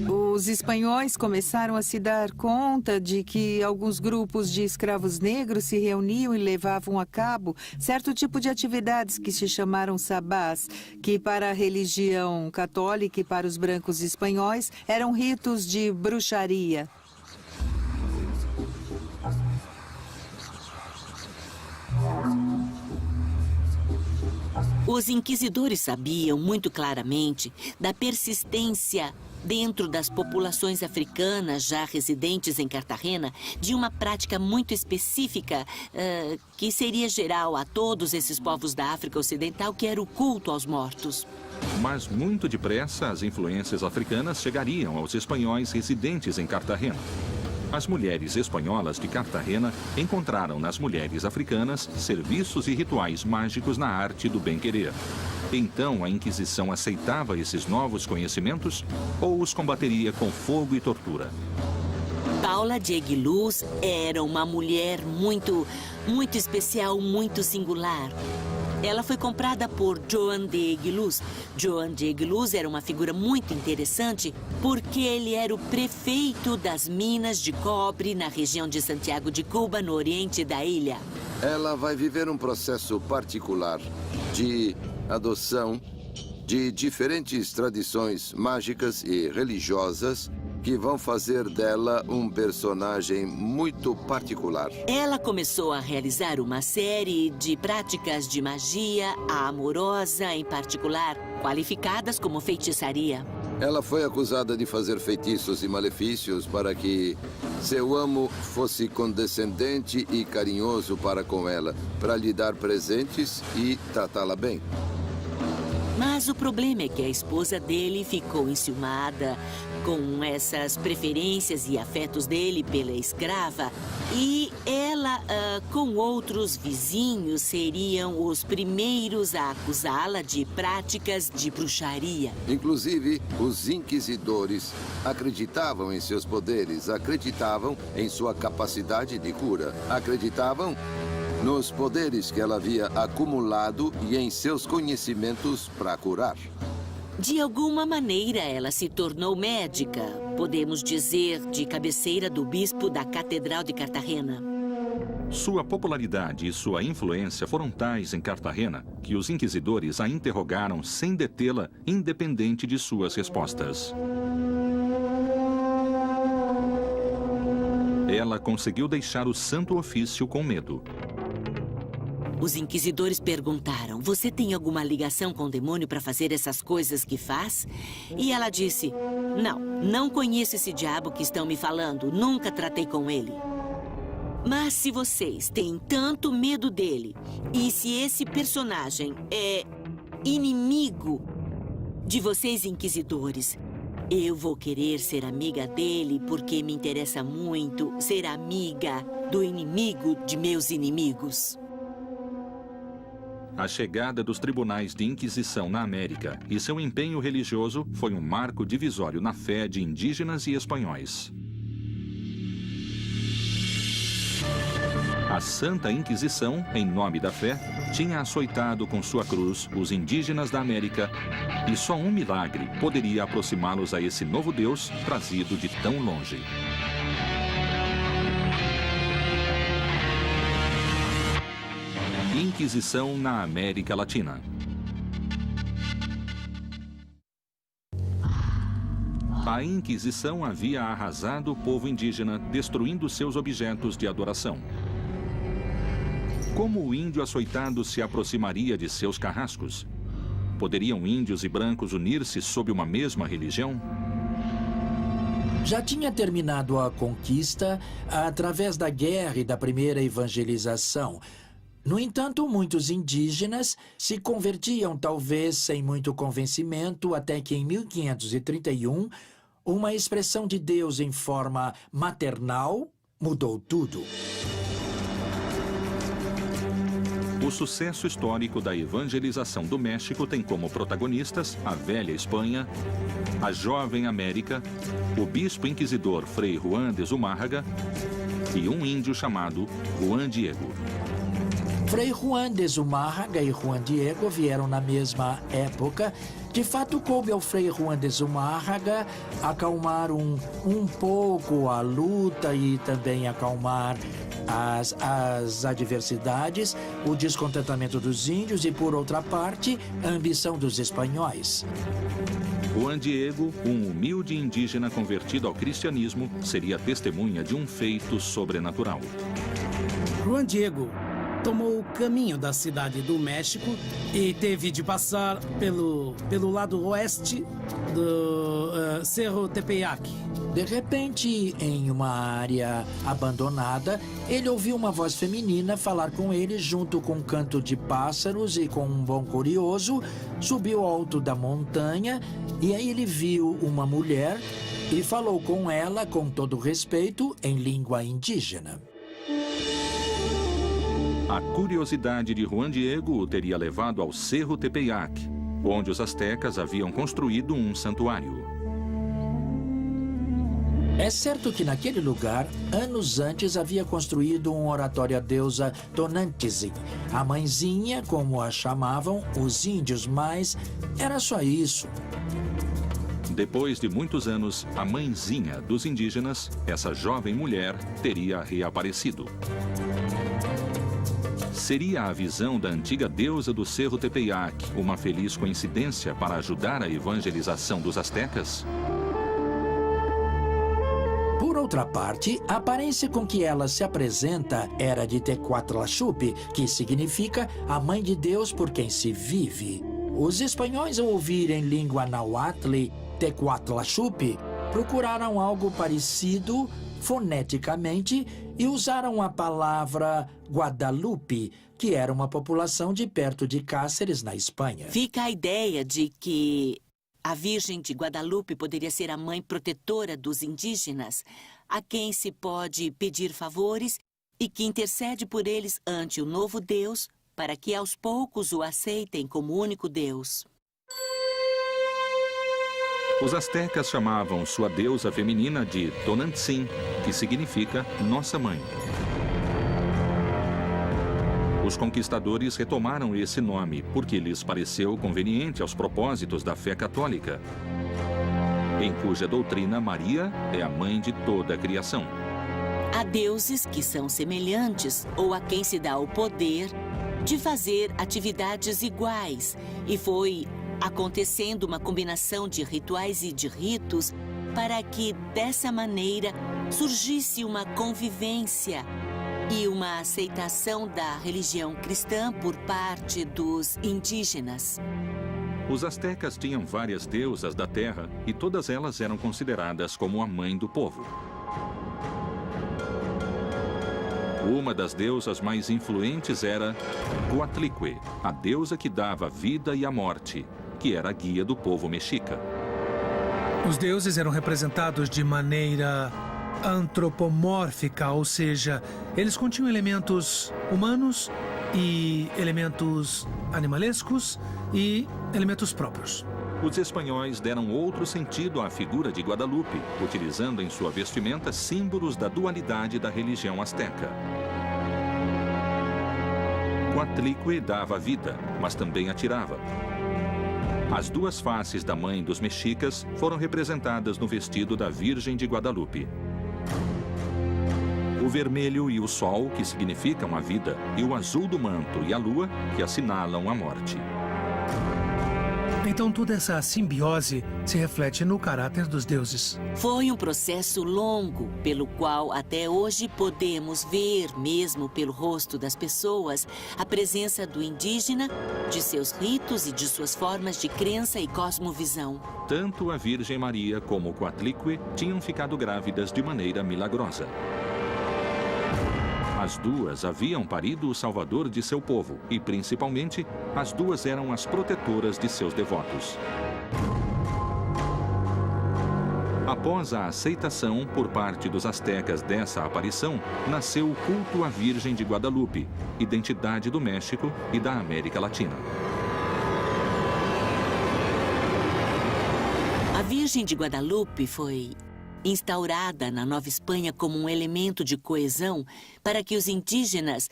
Os espanhóis começaram a se dar conta de que alguns grupos de escravos negros se reuniam e levavam a cabo certo tipo de atividades que se chamaram sabás, que para a religião católica e para os brancos espanhóis eram ritos de bruxaria. Os inquisidores sabiam muito claramente da persistência dentro das populações africanas já residentes em Cartagena de uma prática muito específica que seria geral a todos esses povos da África Ocidental, que era o culto aos mortos. Mas muito depressa as influências africanas chegariam aos espanhóis residentes em Cartagena. As mulheres espanholas de Cartagena encontraram nas mulheres africanas serviços e rituais mágicos na arte do bem-querer. Então a Inquisição aceitava esses novos conhecimentos ou os combateria com fogo e tortura? Paula de Aguiluz era uma mulher muito especial, muito singular. Ela foi comprada por Joan de Aguiluz. Joan de Aguiluz era uma figura muito interessante porque ele era o prefeito das minas de cobre na região de Santiago de Cuba, no oriente da ilha. Ela vai viver um processo particular de adoção de diferentes tradições mágicas e religiosas que vão fazer dela um personagem muito particular. Ela começou a realizar uma série de práticas de magia, a amorosa em particular, qualificadas como feitiçaria. Ela foi acusada de fazer feitiços e malefícios para que seu amo fosse condescendente e carinhoso para com ela, para lhe dar presentes e tratá-la bem. Mas o problema é que a esposa dele ficou enciumada com essas preferências e afetos dele pela escrava. E ela, com outros vizinhos, seriam os primeiros a acusá-la de práticas de bruxaria. Inclusive, os inquisidores acreditavam em seus poderes, acreditavam em sua capacidade de cura, acreditavam nos poderes que ela havia acumulado e em seus conhecimentos para curar. De alguma maneira, ela se tornou médica, podemos dizer, de cabeceira do bispo da Catedral de Cartagena. Sua popularidade e sua influência foram tais em Cartagena que os inquisidores a interrogaram sem detê-la, independente de suas respostas. Ela conseguiu deixar o Santo Ofício com medo. Os inquisidores perguntaram: você tem alguma ligação com o demônio para fazer essas coisas que faz? E ela disse: não conheço esse diabo que estão me falando, nunca tratei com ele. Mas se vocês têm tanto medo dele, e se esse personagem é inimigo de vocês inquisidores, eu vou querer ser amiga dele porque me interessa muito ser amiga do inimigo de meus inimigos. A chegada dos tribunais de Inquisição na América e seu empenho religioso foi um marco divisório na fé de indígenas e espanhóis. A Santa Inquisição, em nome da fé, tinha açoitado com sua cruz os indígenas da América e só um milagre poderia aproximá-los a esse novo Deus trazido de tão longe. Inquisição na América Latina. A Inquisição havia arrasado o povo indígena, destruindo seus objetos de adoração. Como o índio açoitado se aproximaria de seus carrascos? Poderiam índios e brancos unir-se sob uma mesma religião? Já tinha terminado a conquista através da guerra e da primeira evangelização. No entanto, muitos indígenas se convertiam, talvez sem muito convencimento, até que em 1531, uma expressão de Deus em forma maternal mudou tudo. O sucesso histórico da evangelização do México tem como protagonistas a velha Espanha, a jovem América, o bispo inquisidor Frei Juan de Zumárraga e um índio chamado Juan Diego. Frei Juan de Zumárraga e Juan Diego vieram na mesma época. De fato, coube ao Frei Juan de Zumárraga acalmar um pouco a luta e também acalmar as adversidades, o descontentamento dos índios e, por outra parte, a ambição dos espanhóis. Juan Diego, um humilde indígena convertido ao cristianismo, seria testemunha de um feito sobrenatural. Juan Diego tomou o caminho da cidade do México e teve de passar pelo lado oeste do Cerro Tepeyac. De repente, em uma área abandonada, ele ouviu uma voz feminina falar com ele junto com um canto de pássaros e com um bom curioso, subiu ao alto da montanha e aí ele viu uma mulher e falou com ela com todo respeito em língua indígena. A curiosidade de Juan Diego o teria levado ao Cerro Tepeyac, onde os astecas haviam construído um santuário. É certo que naquele lugar, anos antes, havia construído um oratório à deusa Tonantzin, a mãezinha, como a chamavam os índios, mas era só isso. Depois de muitos anos, a mãezinha dos indígenas, essa jovem mulher, teria reaparecido. Seria a visão da antiga deusa do Cerro Tepeyac uma feliz coincidência para ajudar a evangelização dos astecas? Por outra parte, a aparência com que ela se apresenta era de Tecuatlaxupi, que significa a mãe de Deus por quem se vive. Os espanhóis, ao ouvirem língua nahuatl, Tecuatlaxupi, procuraram algo parecido foneticamente e usaram a palavra Guadalupe, que era uma população de perto de Cáceres, na Espanha. Fica a ideia de que a Virgem de Guadalupe poderia ser a mãe protetora dos indígenas, a quem se pode pedir favores e que intercede por eles ante o novo Deus para que aos poucos o aceitem como único Deus. Os astecas chamavam sua deusa feminina de Tonantzin, que significa Nossa Mãe. Os conquistadores retomaram esse nome porque lhes pareceu conveniente aos propósitos da fé católica, em cuja doutrina Maria é a mãe de toda a criação. Há deuses que são semelhantes ou a quem se dá o poder de fazer atividades iguais, e foi acontecendo uma combinação de rituais e de ritos para que, dessa maneira, surgisse uma convivência e uma aceitação da religião cristã por parte dos indígenas. Os astecas tinham várias deusas da terra e todas elas eram consideradas como a mãe do povo. Uma das deusas mais influentes era Coatlicue, a deusa que dava a vida e a morte, que era a guia do povo mexica. Os deuses eram representados de maneira antropomórfica, ou seja, eles continham elementos humanos e elementos animalescos e elementos próprios. Os espanhóis deram outro sentido à figura de Guadalupe, utilizando em sua vestimenta símbolos da dualidade da religião asteca. Coatlicue dava vida, mas também atirava. As duas faces da mãe dos mexicas foram representadas no vestido da Virgem de Guadalupe. O vermelho e o sol, que significam a vida, e o azul do manto e a lua, que assinalam a morte. Então toda essa simbiose se reflete no caráter dos deuses. Foi um processo longo, pelo qual até hoje podemos ver, mesmo pelo rosto das pessoas, a presença do indígena, de seus ritos e de suas formas de crença e cosmovisão. Tanto a Virgem Maria como Coatlicue tinham ficado grávidas de maneira milagrosa. As duas haviam parido o salvador de seu povo e, principalmente, as duas eram as protetoras de seus devotos. Após a aceitação por parte dos astecas dessa aparição, nasceu o culto à Virgem de Guadalupe, identidade do México e da América Latina. A Virgem de Guadalupe foi instaurada na Nova Espanha como um elemento de coesão para que os indígenas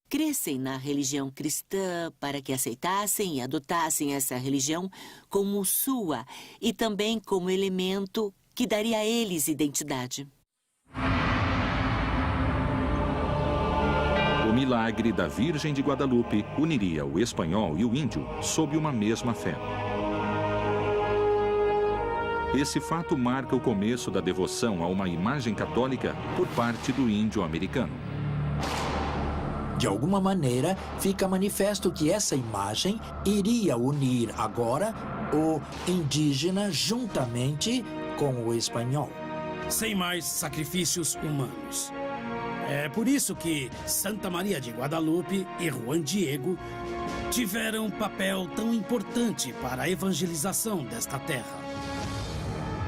crescem na religião cristã, para que aceitassem e adotassem essa religião como sua e também como elemento que daria a eles identidade. O milagre da Virgem de Guadalupe uniria o espanhol e o índio sob uma mesma fé. Esse fato marca o começo da devoção a uma imagem católica por parte do índio americano. De alguma maneira, fica manifesto que essa imagem iria unir agora o indígena juntamente com o espanhol. Sem mais sacrifícios humanos. É por isso que Santa Maria de Guadalupe e Juan Diego tiveram um papel tão importante para a evangelização desta terra.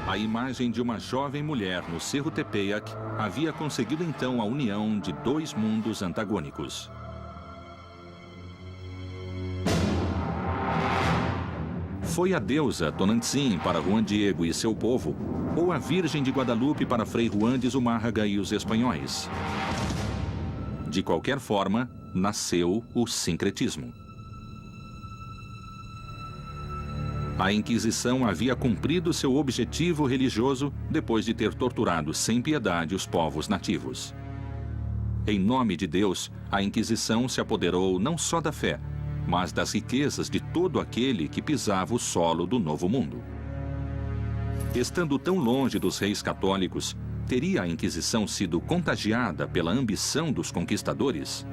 A imagem de uma jovem mulher no Cerro Tepeyac havia conseguido então a união de dois mundos antagônicos. Foi a deusa Tonantzin para Juan Diego e seu povo, ou a Virgem de Guadalupe para Frei Juan de Zumárraga e os espanhóis? De qualquer forma, nasceu o sincretismo. A Inquisição havia cumprido seu objetivo religioso depois de ter torturado sem piedade os povos nativos. Em nome de Deus, a Inquisição se apoderou não só da fé, mas das riquezas de todo aquele que pisava o solo do Novo Mundo. Estando tão longe dos reis católicos, teria a Inquisição sido contagiada pela ambição dos conquistadores?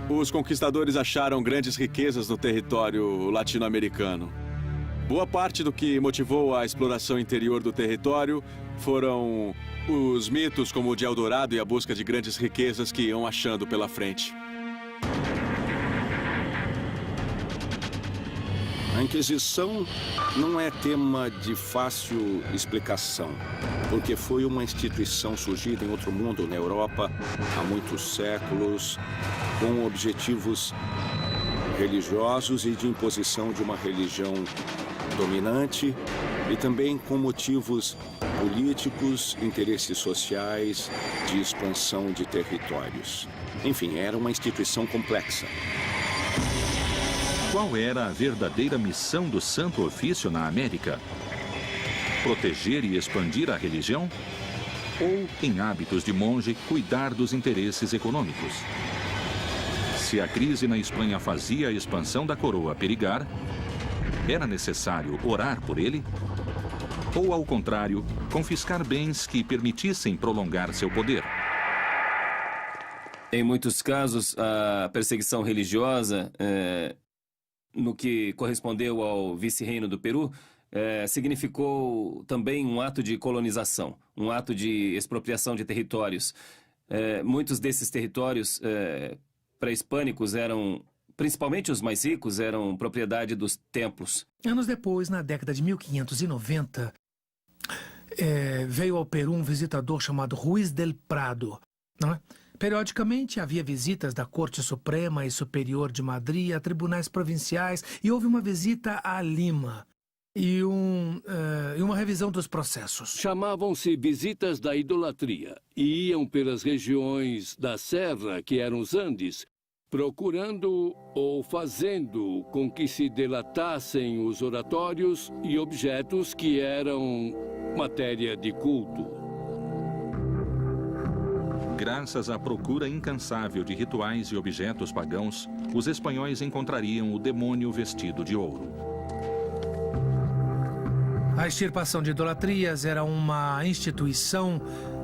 Os conquistadores acharam grandes riquezas no território latino-americano. Boa parte do que motivou a exploração interior do território foram os mitos como o de Eldorado e a busca de grandes riquezas que iam achando pela frente. A Inquisição não é tema de fácil explicação, porque foi uma instituição surgida em outro mundo, na Europa, há muitos séculos, com objetivos religiosos e de imposição de uma religião dominante e também com motivos políticos, interesses sociais, de expansão de territórios. Enfim, era uma instituição complexa. Qual era a verdadeira missão do Santo Ofício na América? Proteger e expandir a religião? Ou, em hábitos de monge, cuidar dos interesses econômicos? Se a crise na Espanha fazia a expansão da coroa perigar, era necessário orar por ele? Ou, ao contrário, confiscar bens que permitissem prolongar seu poder? Em muitos casos, a perseguição religiosa, no que correspondeu ao vice-reino do Peru, significou também um ato de colonização, um ato de expropriação de territórios. muitos desses territórios pré-hispânicos eram, principalmente os mais ricos, eram propriedade dos templos. Anos depois, na década de 1590, veio ao Peru um visitador chamado Ruiz del Prado, não é? Periodicamente havia visitas da Corte Suprema e Superior de Madrid a tribunais provinciais e houve uma visita a Lima e uma revisão dos processos. Chamavam-se visitas da idolatria e iam pelas regiões da Serra, que eram os Andes, procurando ou fazendo com que se delatassem os oratórios e objetos que eram matéria de culto. Graças à procura incansável de rituais e objetos pagãos, os espanhóis encontrariam o demônio vestido de ouro. A extirpação de idolatrias era uma instituição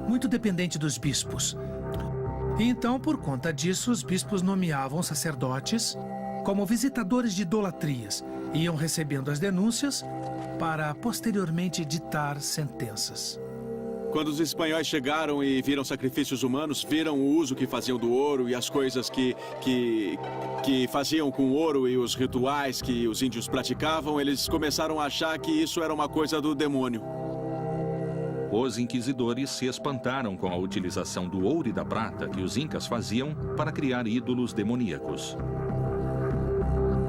muito dependente dos bispos. E então, por conta disso, os bispos nomeavam sacerdotes como visitadores de idolatrias e iam recebendo as denúncias para posteriormente ditar sentenças. Quando os espanhóis chegaram e viram sacrifícios humanos, viram o uso que faziam do ouro e as coisas que faziam com o ouro e os rituais que os índios praticavam, eles começaram a achar que isso era uma coisa do demônio. Os inquisidores se espantaram com a utilização do ouro e da prata que os incas faziam para criar ídolos demoníacos.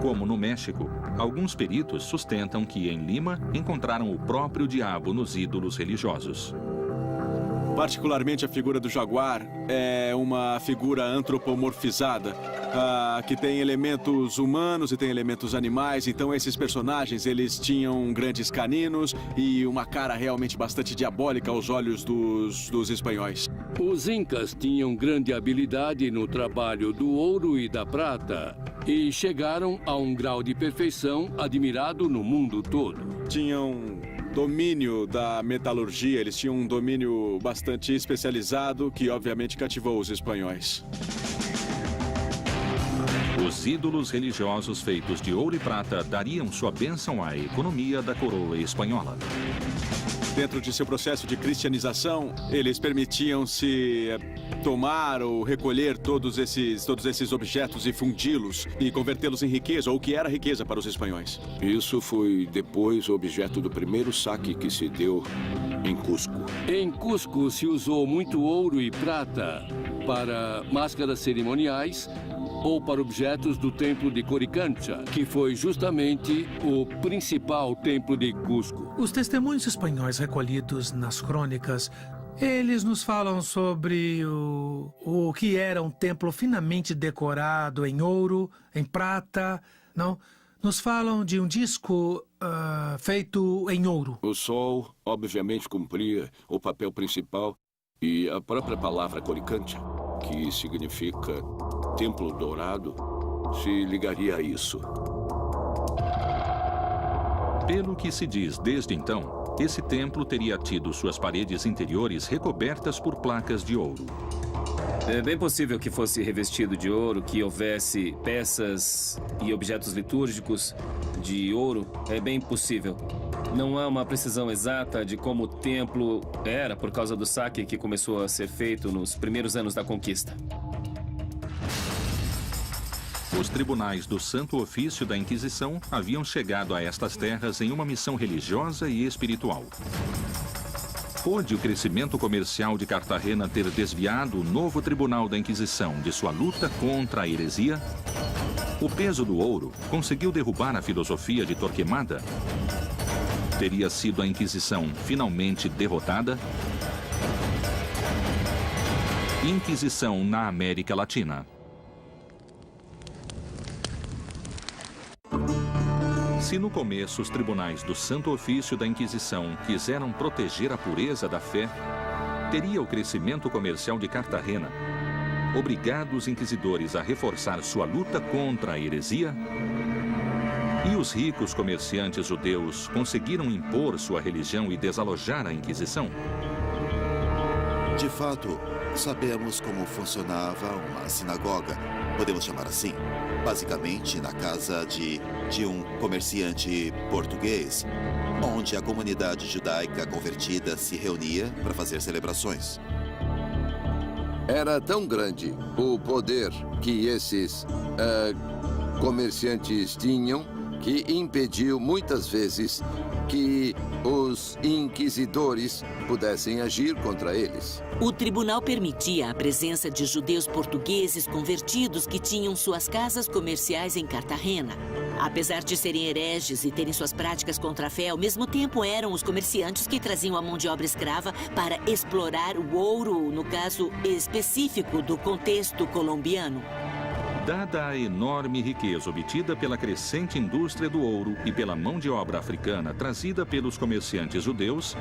Como no México, alguns peritos sustentam que em Lima encontraram o próprio diabo nos ídolos religiosos. Particularmente a figura do jaguar é uma figura antropomorfizada, que tem elementos humanos e tem elementos animais. Então esses personagens, eles tinham grandes caninos e uma cara realmente bastante diabólica aos olhos dos espanhóis. Os incas tinham grande habilidade no trabalho do ouro e da prata e chegaram a um grau de perfeição admirado no mundo todo. Tinham domínio da metalurgia, eles tinham um domínio bastante especializado que obviamente cativou os espanhóis. Os ídolos religiosos feitos de ouro e prata dariam sua bênção à economia da coroa espanhola. Dentro de seu processo de cristianização, eles permitiam-se tomar ou recolher todos esses objetos e fundi-los e convertê-los em riqueza, ou que era riqueza para os espanhóis. Isso foi depois objeto do primeiro saque que se deu em Cusco. Em Cusco se usou muito ouro e prata para máscaras cerimoniais ou para objetos do templo de Coricancha, que foi justamente o principal templo de Cusco. Os testemunhos espanhóis recolhidos nas crônicas, eles nos falam sobre o que era um templo finamente decorado em ouro, em prata, não? Nos falam de um disco feito em ouro. O sol, obviamente, cumpria o papel principal e a própria palavra Coricancha, que significa Templo Dourado, se ligaria a isso. Pelo que se diz desde então, esse templo teria tido suas paredes interiores recobertas por placas de ouro. É bem possível que fosse revestido de ouro, que houvesse peças e objetos litúrgicos de ouro. É bem possível. Não há uma precisão exata de como o templo era por causa do saque que começou a ser feito nos primeiros anos da conquista. Os tribunais do Santo Ofício da Inquisição haviam chegado a estas terras em uma missão religiosa e espiritual. Pôde o crescimento comercial de Cartagena ter desviado o novo tribunal da Inquisição de sua luta contra a heresia? O peso do ouro conseguiu derrubar a filosofia de Torquemada? Teria sido a Inquisição finalmente derrotada? Inquisição na América Latina. Se no começo os tribunais do Santo Ofício da Inquisição quiseram proteger a pureza da fé, teria o crescimento comercial de Cartagena obrigado os inquisidores a reforçar sua luta contra a heresia? E os ricos comerciantes judeus conseguiram impor sua religião e desalojar a Inquisição? De fato, sabemos como funcionava uma sinagoga, podemos chamar assim. Basicamente na casa de um comerciante português, onde a comunidade judaica convertida se reunia para fazer celebrações. Era tão grande o poder que esses comerciantes tinham que impediu muitas vezes que os inquisidores pudessem agir contra eles. O tribunal permitia a presença de judeus portugueses convertidos que tinham suas casas comerciais em Cartagena. Apesar de serem hereges e terem suas práticas contra a fé, ao mesmo tempo eram os comerciantes que traziam a mão de obra escrava para explorar o ouro, no caso específico do contexto colombiano. Dada a enorme riqueza obtida pela crescente indústria do ouro e pela mão de obra africana trazida pelos comerciantes judeus,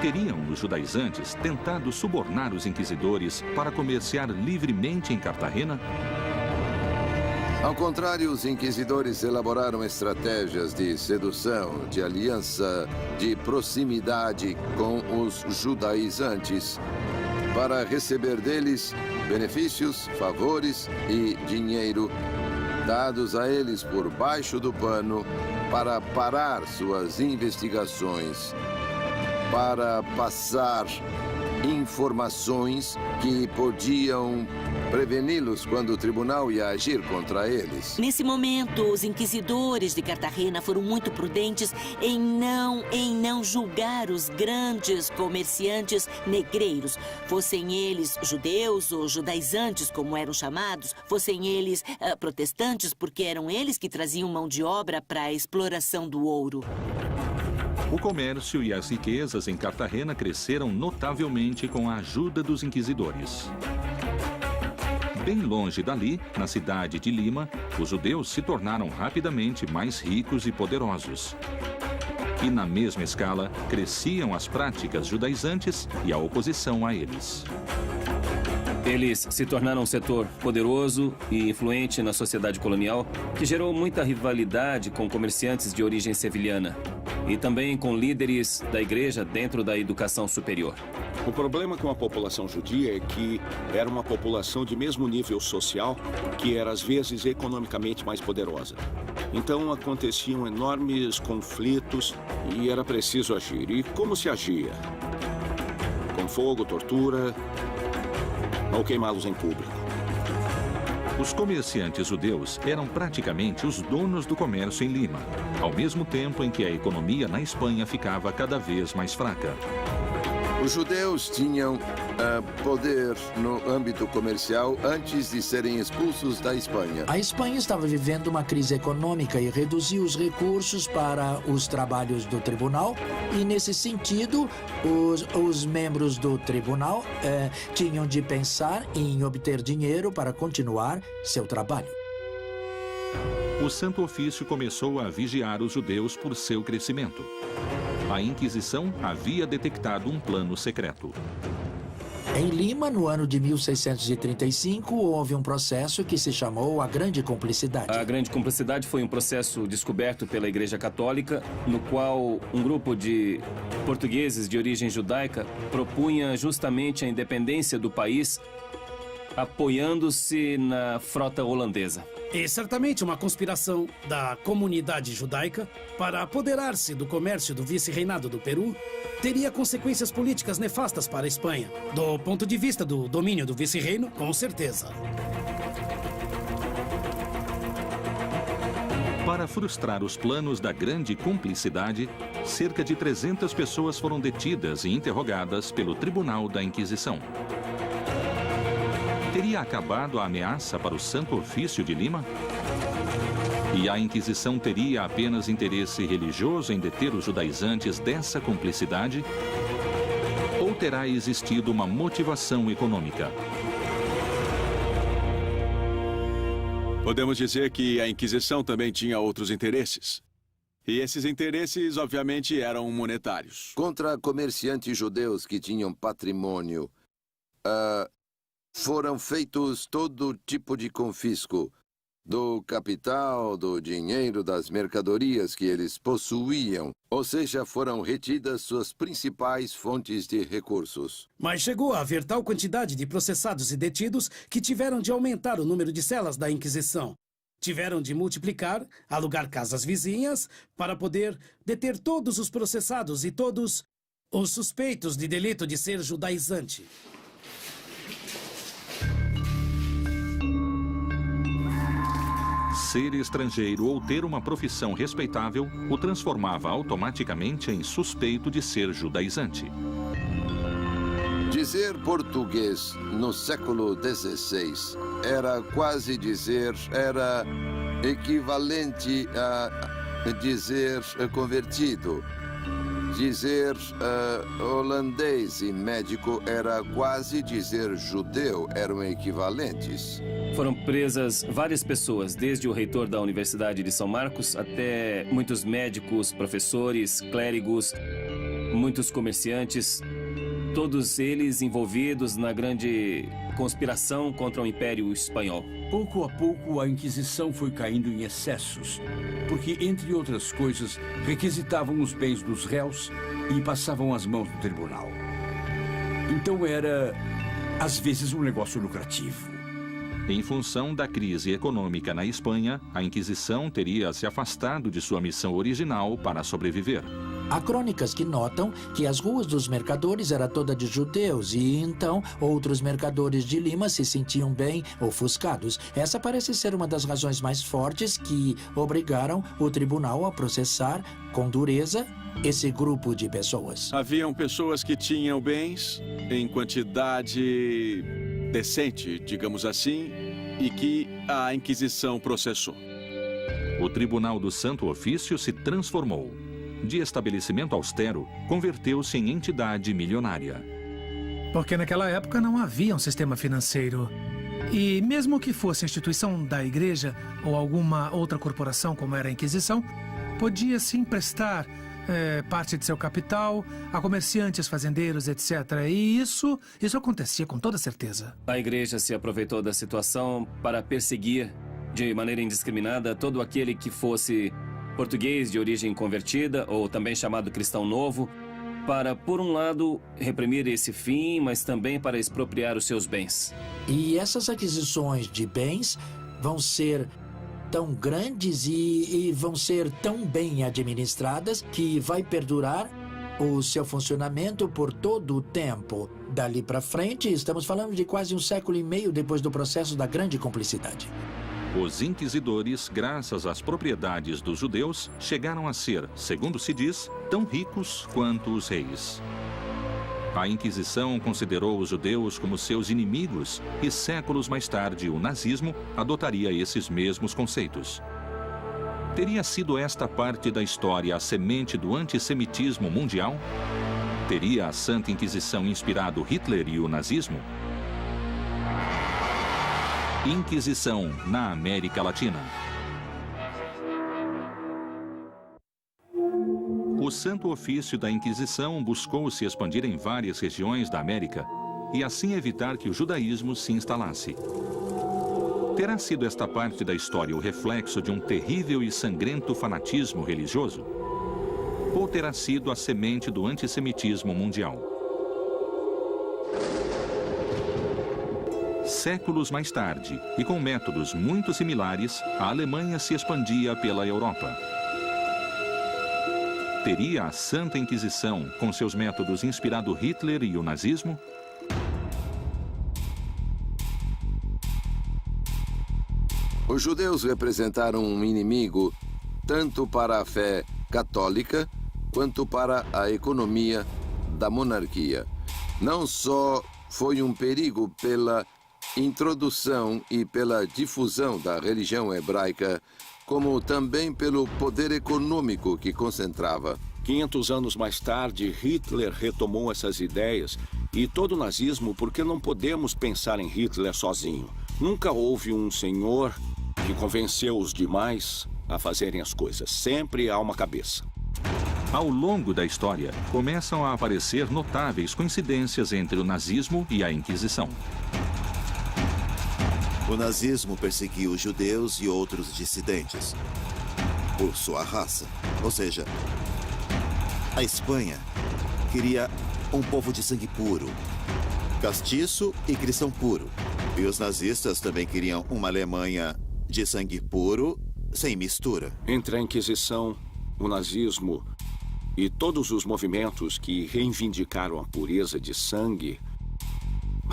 teriam os judaizantes tentado subornar os inquisidores para comerciar livremente em Cartagena? Ao contrário, os inquisidores elaboraram estratégias de sedução, de aliança, de proximidade com os judaizantes para receber deles benefícios, favores e dinheiro dados a eles por baixo do pano para parar suas investigações, para passar informações que podiam preveni-los quando o tribunal ia agir contra eles. Nesse momento, os inquisidores de Cartagena foram muito prudentes em não julgar os grandes comerciantes negreiros, fossem eles judeus ou judaizantes, como eram chamados, fossem eles protestantes, porque eram eles que traziam mão de obra para a exploração do ouro. O comércio e as riquezas em Cartagena cresceram notavelmente com a ajuda dos inquisidores. Bem longe dali, na cidade de Lima, os judeus se tornaram rapidamente mais ricos e poderosos. E na mesma escala, cresciam as práticas judaizantes e a oposição a eles. Eles se tornaram um setor poderoso e influente na sociedade colonial, que gerou muita rivalidade com comerciantes de origem sevilhana e também com líderes da igreja dentro da educação superior. O problema com a população judia é que era uma população de mesmo nível social, que era às vezes economicamente mais poderosa. Então aconteciam enormes conflitos e era preciso agir. E como se agia? Com fogo, tortura ou queimá-los em público. Os comerciantes judeus eram praticamente os donos do comércio em Lima, ao mesmo tempo em que a economia na Espanha ficava cada vez mais fraca. Os judeus tinham poder no âmbito comercial antes de serem expulsos da Espanha. A Espanha estava vivendo uma crise econômica e reduziu os recursos para os trabalhos do tribunal. E, nesse sentido, os membros do tribunal tinham de pensar em obter dinheiro para continuar seu trabalho. O Santo Ofício começou a vigiar os judeus por seu crescimento. A Inquisição havia detectado um plano secreto. Em Lima, no ano de 1635, houve um processo que se chamou a Grande Cumplicidade. A Grande Cumplicidade foi um processo descoberto pela Igreja Católica, no qual um grupo de portugueses de origem judaica propunha justamente a independência do país, apoiando-se na frota holandesa. E certamente uma conspiração da comunidade judaica para apoderar-se do comércio do vice-reinado do Peru teria consequências políticas nefastas para a Espanha. Do ponto de vista do domínio do vice-reino, com certeza. Para frustrar os planos da Grande Cumplicidade, cerca de 300 pessoas foram detidas e interrogadas pelo Tribunal da Inquisição. Teria acabado a ameaça para o Santo Ofício de Lima? E a Inquisição teria apenas interesse religioso em deter os judaizantes dessa cumplicidade? Ou terá existido uma motivação econômica? Podemos dizer que a Inquisição também tinha outros interesses. E esses interesses, obviamente, eram monetários. Contra comerciantes judeus que tinham patrimônio, foram feitos todo tipo de confisco do capital, do dinheiro, das mercadorias que eles possuíam. Ou seja, foram retidas suas principais fontes de recursos. Mas chegou a haver tal quantidade de processados e detidos que tiveram de aumentar o número de celas da Inquisição. Tiveram de multiplicar, alugar casas vizinhas para poder deter todos os processados e todos os suspeitos de delito de ser judaizante. Ser estrangeiro ou ter uma profissão respeitável o transformava automaticamente em suspeito de ser judaizante. Dizer português no século XVI era quase dizer, era equivalente a dizer convertido. Dizer holandês e médico era quase dizer judeu, eram equivalentes. Foram presas várias pessoas, desde o reitor da Universidade de São Marcos até muitos médicos, professores, clérigos, muitos comerciantes, todos eles envolvidos na grande conspiração contra o Império Espanhol. Pouco a pouco, a Inquisição foi caindo em excessos, porque, entre outras coisas, requisitavam os bens dos réus e passavam às mãos do tribunal. Então era, às vezes, um negócio lucrativo. Em função da crise econômica na Espanha, a Inquisição teria se afastado de sua missão original para sobreviver. Há crônicas que notam que as ruas dos mercadores eram todas de judeus e, então, outros mercadores de Lima se sentiam bem ofuscados. Essa parece ser uma das razões mais fortes que obrigaram o tribunal a processar com dureza esse grupo de pessoas. Haviam pessoas que tinham bens em quantidade decente, digamos assim, e que a Inquisição processou. O Tribunal do Santo Ofício se transformou. De estabelecimento austero, converteu-se em entidade milionária. Porque naquela época não havia um sistema financeiro. E mesmo que fosse a instituição da igreja ou alguma outra corporação, como era a Inquisição, podia se emprestar parte de seu capital a comerciantes, fazendeiros, etc. E isso acontecia com toda certeza. A igreja se aproveitou da situação para perseguir de maneira indiscriminada todo aquele que fosse português de origem convertida, ou também chamado cristão novo, para, por um lado, reprimir esse fim, mas também para expropriar os seus bens. E essas aquisições de bens vão ser tão grandes e vão ser tão bem administradas que vai perdurar o seu funcionamento por todo o tempo. Dali para frente, estamos falando de quase 1,5 séculos depois do processo da Grande Cumplicidade. Os inquisidores, graças às propriedades dos judeus, chegaram a ser, segundo se diz, tão ricos quanto os reis. A Inquisição considerou os judeus como seus inimigos e séculos mais tarde o nazismo adotaria esses mesmos conceitos. Teria sido esta parte da história a semente do antissemitismo mundial? Teria a Santa Inquisição inspirado Hitler e o nazismo? Inquisição na América Latina. O Santo Ofício da Inquisição buscou se expandir em várias regiões da América e assim evitar que o judaísmo se instalasse. Terá sido esta parte da história o reflexo de um terrível e sangrento fanatismo religioso? Ou terá sido a semente do antissemitismo mundial? Séculos mais tarde, e com métodos muito similares, a Alemanha se expandia pela Europa. Teria a Santa Inquisição, com seus métodos, inspirado Hitler e o nazismo? Os judeus representaram um inimigo tanto para a fé católica quanto para a economia da monarquia. Não só foi um perigo pela introdução e pela difusão da religião hebraica, como também pelo poder econômico que concentrava. 500 anos mais tarde, Hitler retomou essas ideias e todo o nazismo, porque não podemos pensar em Hitler sozinho. Nunca houve um senhor que convenceu os demais a fazerem as coisas. Sempre há uma cabeça. Ao longo da história, começam a aparecer notáveis coincidências entre o nazismo e a Inquisição. O nazismo perseguiu os judeus e outros dissidentes por sua raça. Ou seja, a Espanha queria um povo de sangue puro, castiço e cristão puro. E os nazistas também queriam uma Alemanha de sangue puro, sem mistura. Entre a Inquisição, o nazismo e todos os movimentos que reivindicaram a pureza de sangue,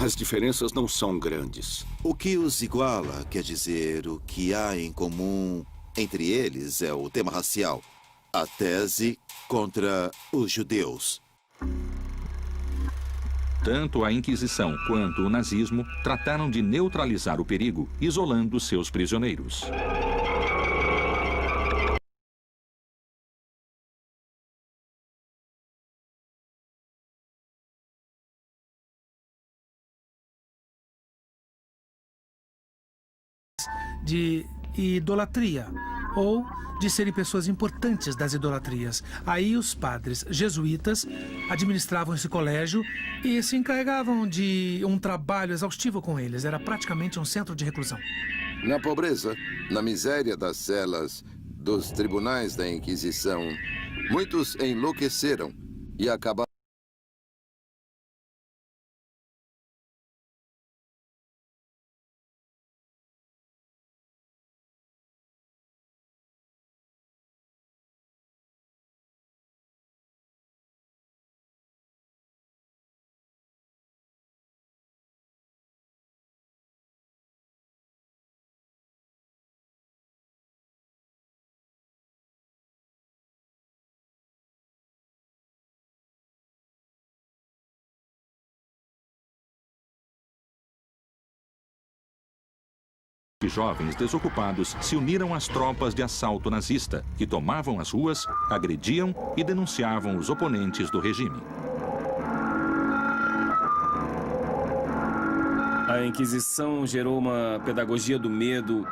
As diferenças não são grandes. O que os iguala, quer dizer, o que há em comum entre eles é o tema racial. A tese contra os judeus. Tanto a Inquisição quanto o nazismo trataram de neutralizar o perigo, isolando seus prisioneiros. De idolatria, ou de serem pessoas importantes das idolatrias. Aí os padres jesuítas administravam esse colégio e se encarregavam de um trabalho exaustivo com eles. Era praticamente um centro de reclusão. Na pobreza, na miséria das celas, dos tribunais da Inquisição, muitos enlouqueceram e acabaram Jovens desocupados se uniram às tropas de assalto nazista, que tomavam as ruas, agrediam e denunciavam os oponentes do regime. A Inquisição gerou uma pedagogia do medo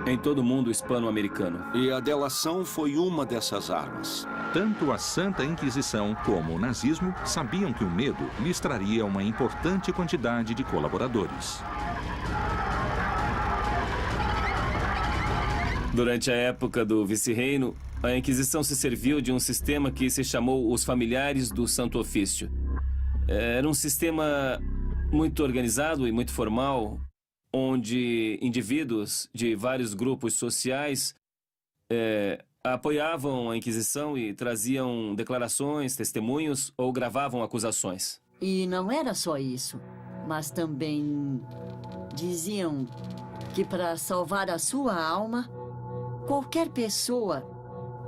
em todo o mundo hispano-americano. E a delação foi uma dessas armas. Tanto a Santa Inquisição como o nazismo sabiam que o medo lhes traria uma importante quantidade de colaboradores. Durante a época do vice-reino, a Inquisição se serviu de um sistema que se chamou os Familiares do Santo Ofício. Era um sistema muito organizado e muito formal, onde indivíduos de vários grupos sociais apoiavam a Inquisição e traziam declarações, testemunhos ou gravavam acusações. E não era só isso, mas também diziam que para salvar a sua alma, qualquer pessoa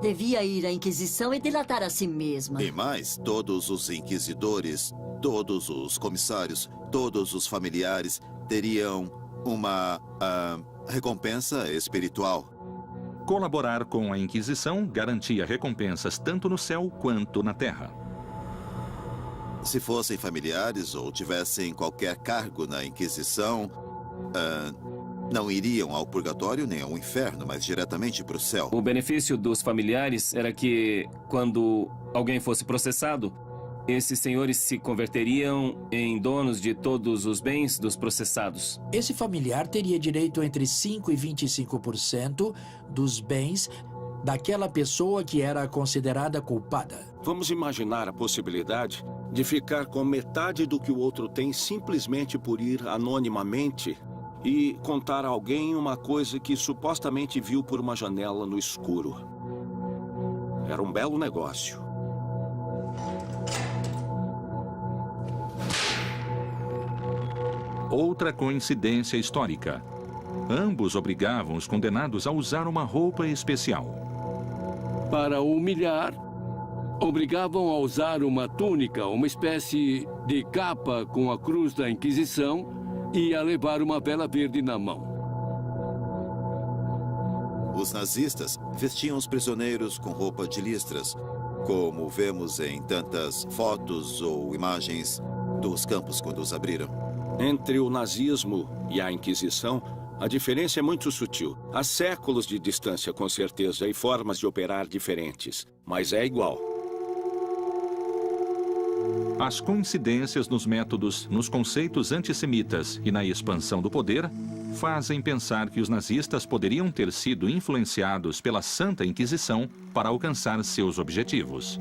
devia ir à Inquisição e delatar a si mesma. E mais, todos os inquisidores, todos os comissários, todos os familiares teriam uma recompensa espiritual. Colaborar com a Inquisição garantia recompensas tanto no céu quanto na terra. Se fossem familiares ou tivessem qualquer cargo na Inquisição, não iriam ao purgatório nem ao inferno, mas diretamente para o céu. O benefício dos familiares era que, quando alguém fosse processado, esses senhores se converteriam em donos de todos os bens dos processados. Esse familiar teria direito entre 5% e 25% dos bens daquela pessoa que era considerada culpada. Vamos imaginar a possibilidade de ficar com metade do que o outro tem simplesmente por ir anonimamente e contar a alguém uma coisa que supostamente viu por uma janela no escuro. Era um belo negócio. Outra coincidência histórica. Ambos obrigavam os condenados a usar uma roupa especial. Para humilhar, obrigavam a usar uma túnica, uma espécie de capa com a cruz da Inquisição, e a levar uma vela verde na mão. Os nazistas vestiam os prisioneiros com roupa de listras, como vemos em tantas fotos ou imagens dos campos quando os abriram. Entre o nazismo e a Inquisição, a diferença é muito sutil. Há séculos de distância, com certeza, e formas de operar diferentes, mas é igual. As coincidências nos métodos, nos conceitos antissemitas e na expansão do poder fazem pensar que os nazistas poderiam ter sido influenciados pela Santa Inquisição para alcançar seus objetivos.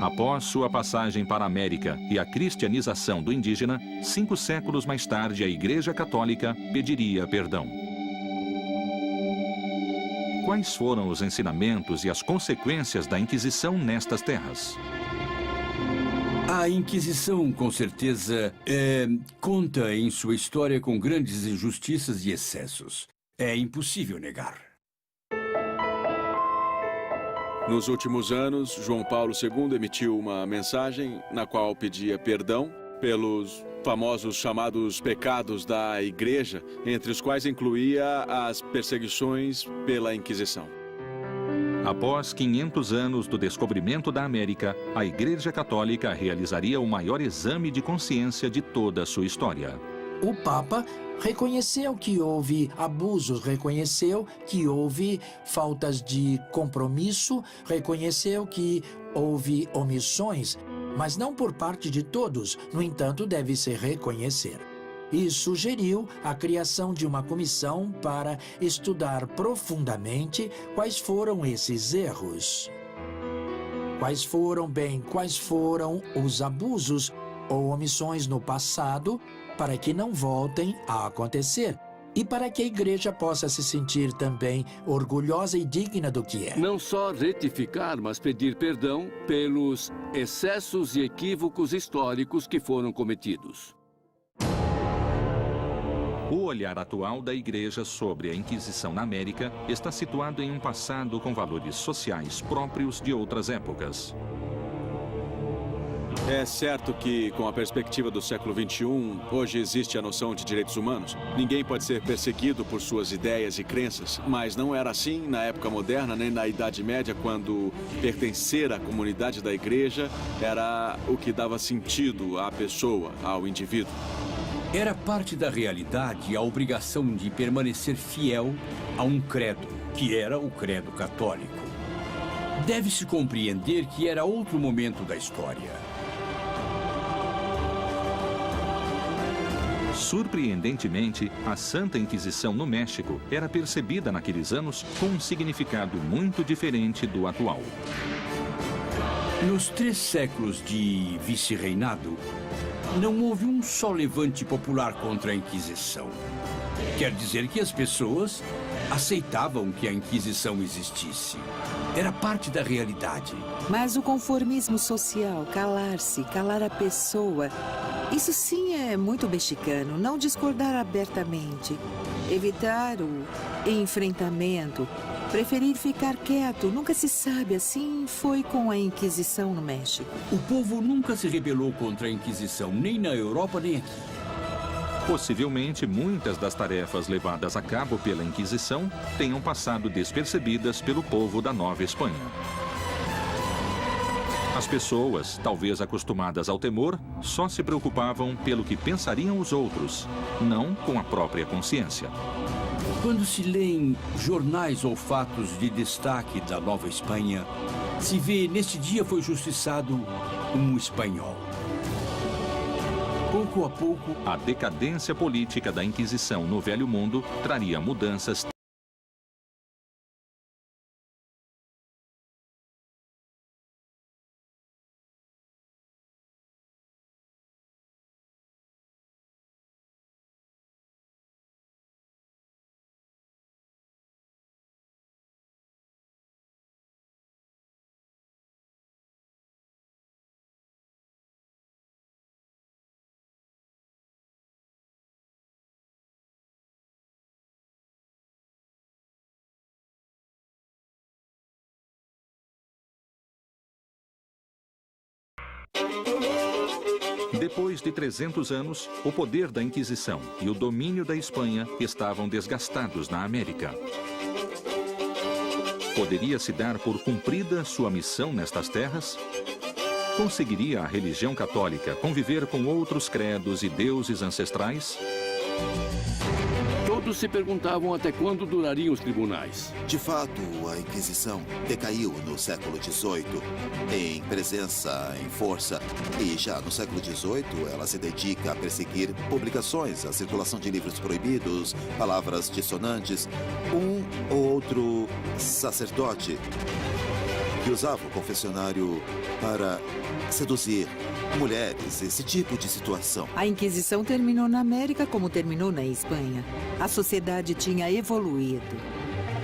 Após sua passagem para a América e a cristianização do indígena, 5 séculos mais tarde a Igreja Católica pediria perdão. Quais foram os ensinamentos e as consequências da Inquisição nestas terras? A Inquisição, com certeza, conta em sua história com grandes injustiças e excessos. É impossível negar. Nos últimos anos, João Paulo II emitiu uma mensagem na qual pedia perdão pelos famosos chamados pecados da Igreja, entre os quais incluía as perseguições pela Inquisição. Após 500 anos do descobrimento da América, a Igreja Católica realizaria o maior exame de consciência de toda a sua história. O Papa reconheceu que houve abusos, reconheceu que houve faltas de compromisso, reconheceu que houve omissões, mas não por parte de todos. No entanto, deve-se reconhecer. E sugeriu a criação de uma comissão para estudar profundamente quais foram esses erros. Quais foram os abusos ou omissões no passado, para que não voltem a acontecer e para que a Igreja possa se sentir também orgulhosa e digna do que é. Não só retificar, mas pedir perdão pelos excessos e equívocos históricos que foram cometidos. O olhar atual da Igreja sobre a Inquisição na América está situado em um passado com valores sociais próprios de outras épocas. É certo que, com a perspectiva do século XXI, hoje existe a noção de direitos humanos. Ninguém pode ser perseguido por suas ideias e crenças, mas não era assim na época moderna, nem na Idade Média, quando pertencer à comunidade da Igreja era o que dava sentido à pessoa, ao indivíduo. Era parte da realidade a obrigação de permanecer fiel a um credo, que era o credo católico. Deve-se compreender que era outro momento da história. Surpreendentemente, a Santa Inquisição no México era percebida naqueles anos com um significado muito diferente do atual. Nos 3 séculos de vice-reinado, não houve um só levante popular contra a Inquisição. Quer dizer que as pessoas aceitavam que a Inquisição existisse. Era parte da realidade. Mas o conformismo social, calar-se, calar a pessoa, isso sim é muito mexicano, não discordar abertamente, evitar o enfrentamento, preferir ficar quieto, nunca se sabe, assim foi com a Inquisição no México. O povo nunca se rebelou contra a Inquisição, nem na Europa, nem aqui. Possivelmente, muitas das tarefas levadas a cabo pela Inquisição tenham passado despercebidas pelo povo da Nova Espanha. As pessoas, talvez acostumadas ao temor, só se preocupavam pelo que pensariam os outros, não com a própria consciência. Quando se lêem jornais ou fatos de destaque da Nova Espanha, se vê, neste dia foi justiçado um espanhol. Pouco a pouco, a decadência política da Inquisição no Velho Mundo traria mudanças. Depois de 300 anos, o poder da Inquisição e o domínio da Espanha estavam desgastados na América. Poderia-se dar por cumprida sua missão nestas terras? Conseguiria a religião católica conviver com outros credos e deuses ancestrais? Todos se perguntavam até quando durariam os tribunais. De fato, a Inquisição decaiu no século XVIII, em presença, em força. E já no século XVIII, ela se dedica a perseguir publicações, a circulação de livros proibidos, palavras dissonantes. Um ou outro sacerdote que usava o confessionário para seduzir mulheres, esse tipo de situação. A Inquisição terminou na América como terminou na Espanha. A sociedade tinha evoluído.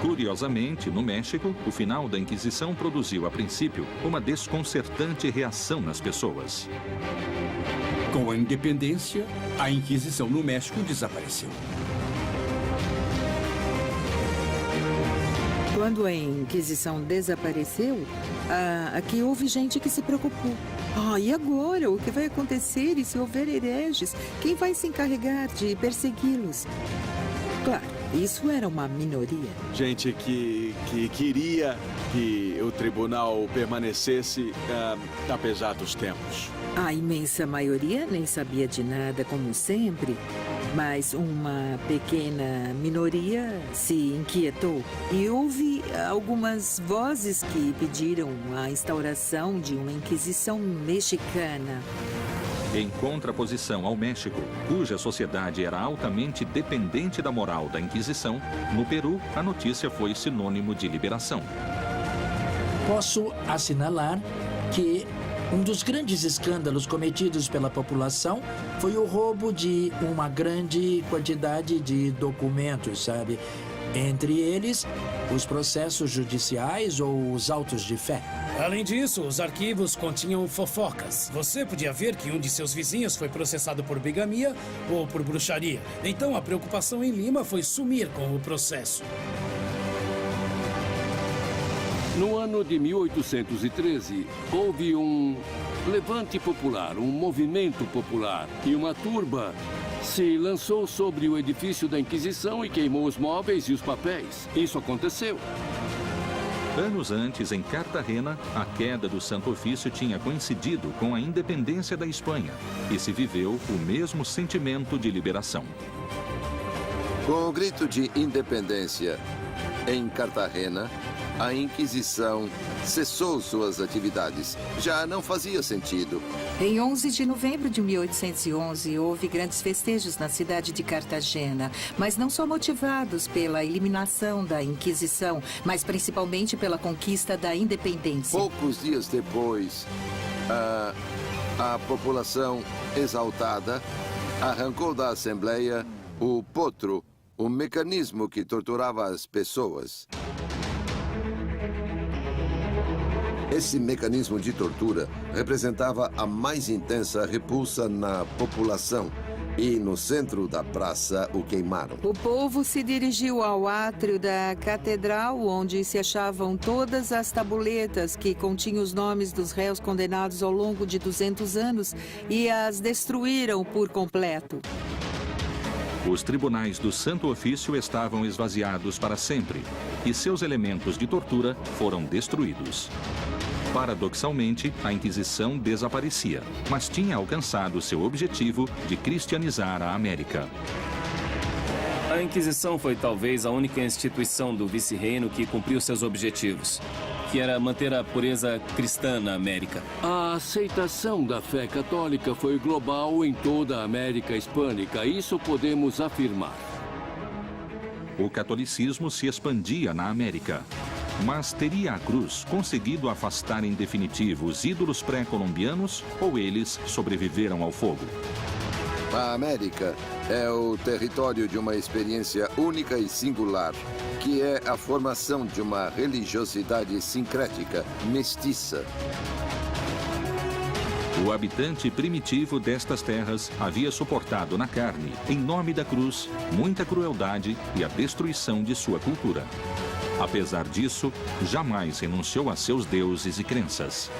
Curiosamente, no México, o final da Inquisição produziu, a princípio, uma desconcertante reação nas pessoas. Com a independência, a Inquisição no México desapareceu. Quando a Inquisição desapareceu, aqui houve gente que se preocupou. E agora? O que vai acontecer? E se houver hereges, quem vai se encarregar de persegui-los? Claro, isso era uma minoria. Gente que queria que o tribunal permanecesse apesar dos tempos. A imensa maioria nem sabia de nada, como sempre. Mas uma pequena minoria se inquietou e houve algumas vozes que pediram a instauração de uma Inquisição mexicana. Em contraposição ao México, cuja sociedade era altamente dependente da moral da Inquisição, no Peru, a notícia foi sinônimo de liberação. Posso assinalar que um dos grandes escândalos cometidos pela população foi o roubo de uma grande quantidade de documentos, sabe? Entre eles, os processos judiciais ou os autos de fé. Além disso, os arquivos continham fofocas. Você podia ver que um de seus vizinhos foi processado por bigamia ou por bruxaria. Então, a preocupação em Lima foi sumir com o processo. No ano de 1813, houve um levante popular, um movimento popular, e uma turba se lançou sobre o edifício da Inquisição e queimou os móveis e os papéis. Isso aconteceu. Anos antes, em Cartagena, a queda do Santo Ofício tinha coincidido com a independência da Espanha e se viveu o mesmo sentimento de liberação. Com o grito de independência em Cartagena, a Inquisição cessou suas atividades. Já não fazia sentido. Em 11 de novembro de 1811, houve grandes festejos na cidade de Cartagena, mas não só motivados pela eliminação da Inquisição, mas principalmente pela conquista da independência. Poucos dias depois, a população exaltada arrancou da Assembleia o potro, o mecanismo que torturava as pessoas. Esse mecanismo de tortura representava a mais intensa repulsa na população e, no centro da praça, o queimaram. O povo se dirigiu ao átrio da catedral, onde se achavam todas as tabuletas que continham os nomes dos réus condenados ao longo de 200 anos e as destruíram por completo. Os tribunais do Santo Ofício estavam esvaziados para sempre e seus elementos de tortura foram destruídos. Paradoxalmente, a Inquisição desaparecia, mas tinha alcançado seu objetivo de cristianizar a América. A Inquisição foi talvez a única instituição do vice-reino que cumpriu seus objetivos, que era manter a pureza cristã na América. A aceitação da fé católica foi global em toda a América Hispânica, isso podemos afirmar. O catolicismo se expandia na América. Mas teria a cruz conseguido afastar em definitivo os ídolos pré-colombianos ou eles sobreviveram ao fogo? A América é o território de uma experiência única e singular, que é a formação de uma religiosidade sincrética, mestiça. O habitante primitivo destas terras havia suportado na carne, em nome da cruz, muita crueldade e a destruição de sua cultura. Apesar disso, jamais renunciou a seus deuses e crenças.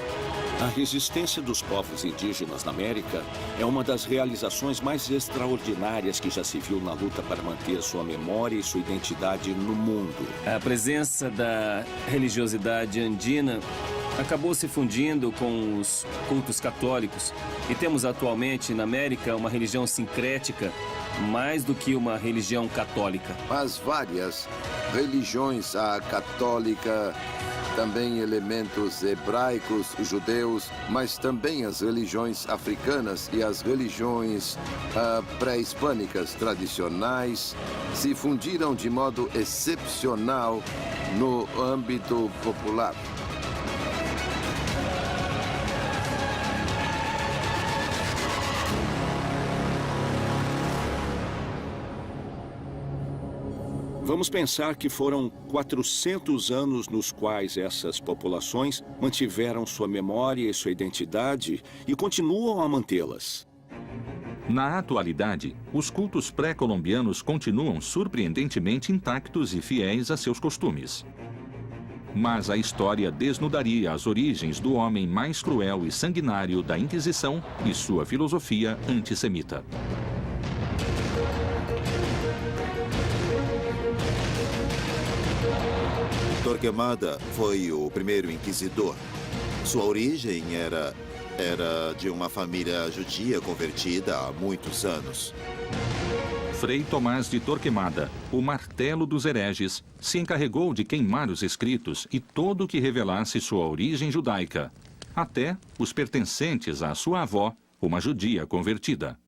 A resistência dos povos indígenas na América é uma das realizações mais extraordinárias que já se viu na luta para manter sua memória e sua identidade no mundo. A presença da religiosidade andina acabou se fundindo com os cultos católicos e temos atualmente na América uma religião sincrética mais do que uma religião católica. As várias religiões, a católica, também elementos hebraicos, judeus, mas também as religiões africanas e as religiões pré-hispânicas tradicionais se fundiram de modo excepcional no âmbito popular. Vamos pensar que foram 400 anos nos quais essas populações mantiveram sua memória e sua identidade e continuam a mantê-las. Na atualidade, os cultos pré-colombianos continuam surpreendentemente intactos e fiéis a seus costumes. Mas a história desnudaria as origens do homem mais cruel e sanguinário da Inquisição e sua filosofia antissemita. Torquemada foi o primeiro inquisidor. Sua origem era de uma família judia convertida há muitos anos. Frei Tomás de Torquemada, o martelo dos hereges, se encarregou de queimar os escritos e tudo o que revelasse sua origem judaica, até os pertencentes à sua avó, uma judia convertida.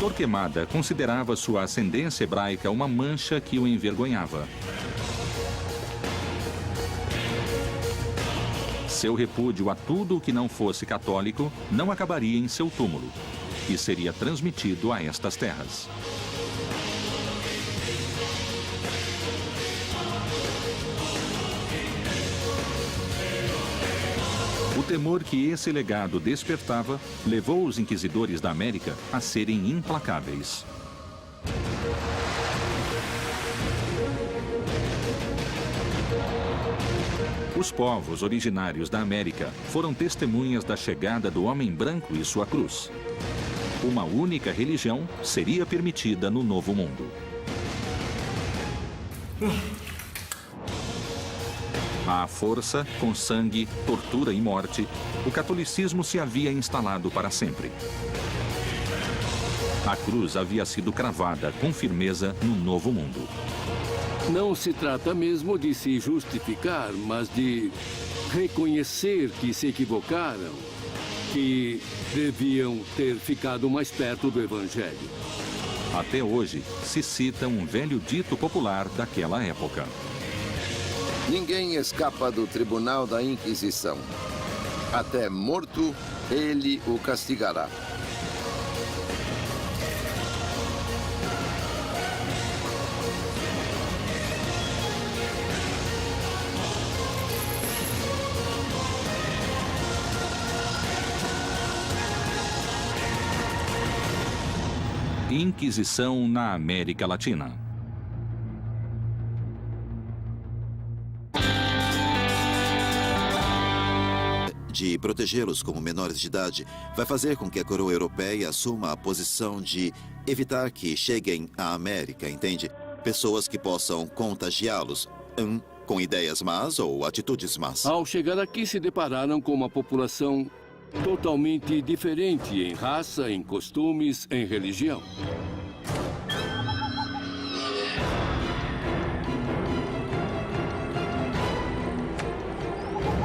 Torquemada considerava sua ascendência hebraica uma mancha que o envergonhava. Seu repúdio a tudo o que não fosse católico não acabaria em seu túmulo e seria transmitido a estas terras. O temor que esse legado despertava levou os inquisidores da América a serem implacáveis. Os povos originários da América foram testemunhas da chegada do homem branco e sua cruz. Uma única religião seria permitida no Novo Mundo. À força, com sangue, tortura e morte, o catolicismo se havia instalado para sempre. A cruz havia sido cravada com firmeza no Novo Mundo. Não se trata mesmo de se justificar, mas de reconhecer que se equivocaram, que deviam ter ficado mais perto do Evangelho. Até hoje, se cita um velho dito popular daquela época. Ninguém escapa do tribunal da Inquisição. Até morto, ele o castigará. Inquisição na América Latina. De protegê-los como menores de idade, vai fazer com que a coroa europeia assuma a posição de evitar que cheguem à América, entende? Pessoas que possam contagiá-los, com ideias más ou atitudes más. Ao chegar aqui, se depararam com uma população totalmente diferente em raça, em costumes, em religião.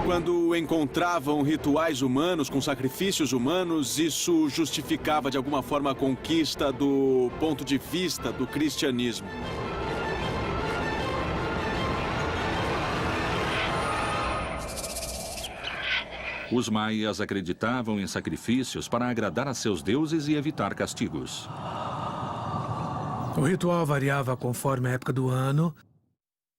Quando encontravam rituais humanos com sacrifícios humanos, isso justificava de alguma forma a conquista do ponto de vista do cristianismo. Os maias acreditavam em sacrifícios para agradar a seus deuses e evitar castigos. O ritual variava conforme a época do ano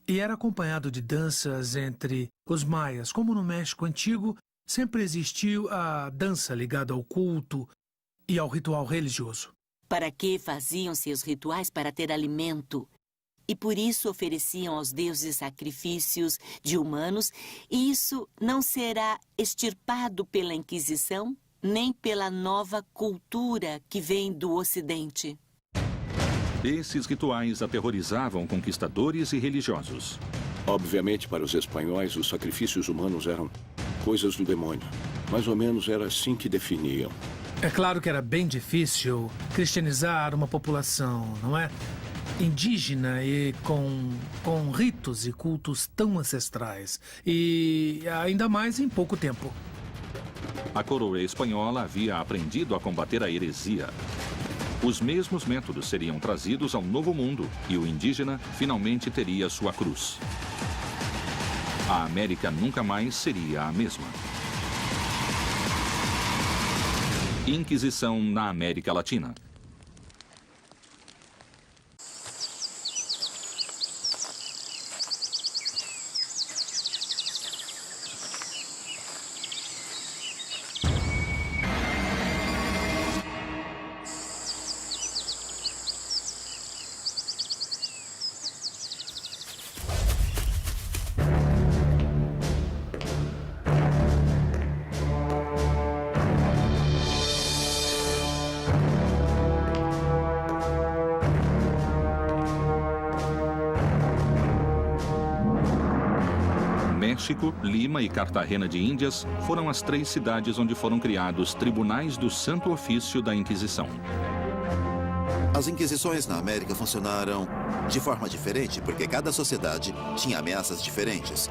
e era acompanhado de danças entre os maias. Como no México Antigo, sempre existiu a dança ligada ao culto e ao ritual religioso. Para que faziam seus rituais? Para ter alimento. E por isso ofereciam aos deuses sacrifícios de humanos, e isso não será extirpado pela Inquisição, nem pela nova cultura que vem do Ocidente. Esses rituais aterrorizavam conquistadores e religiosos. Obviamente, para os espanhóis, os sacrifícios humanos eram coisas do demônio. Mais ou menos era assim que definiam. É claro que era bem difícil cristianizar uma população, não é? Indígena e com ritos e cultos tão ancestrais. E ainda mais em pouco tempo. A coroa espanhola havia aprendido a combater a heresia. Os mesmos métodos seriam trazidos ao Novo Mundo e o indígena finalmente teria sua cruz. A América nunca mais seria a mesma. Inquisição na América Latina. México, Lima e Cartagena de Índias foram as 3 cidades onde foram criados tribunais do Santo Ofício da Inquisição. As inquisições na América funcionaram de forma diferente, porque cada sociedade tinha ameaças diferentes.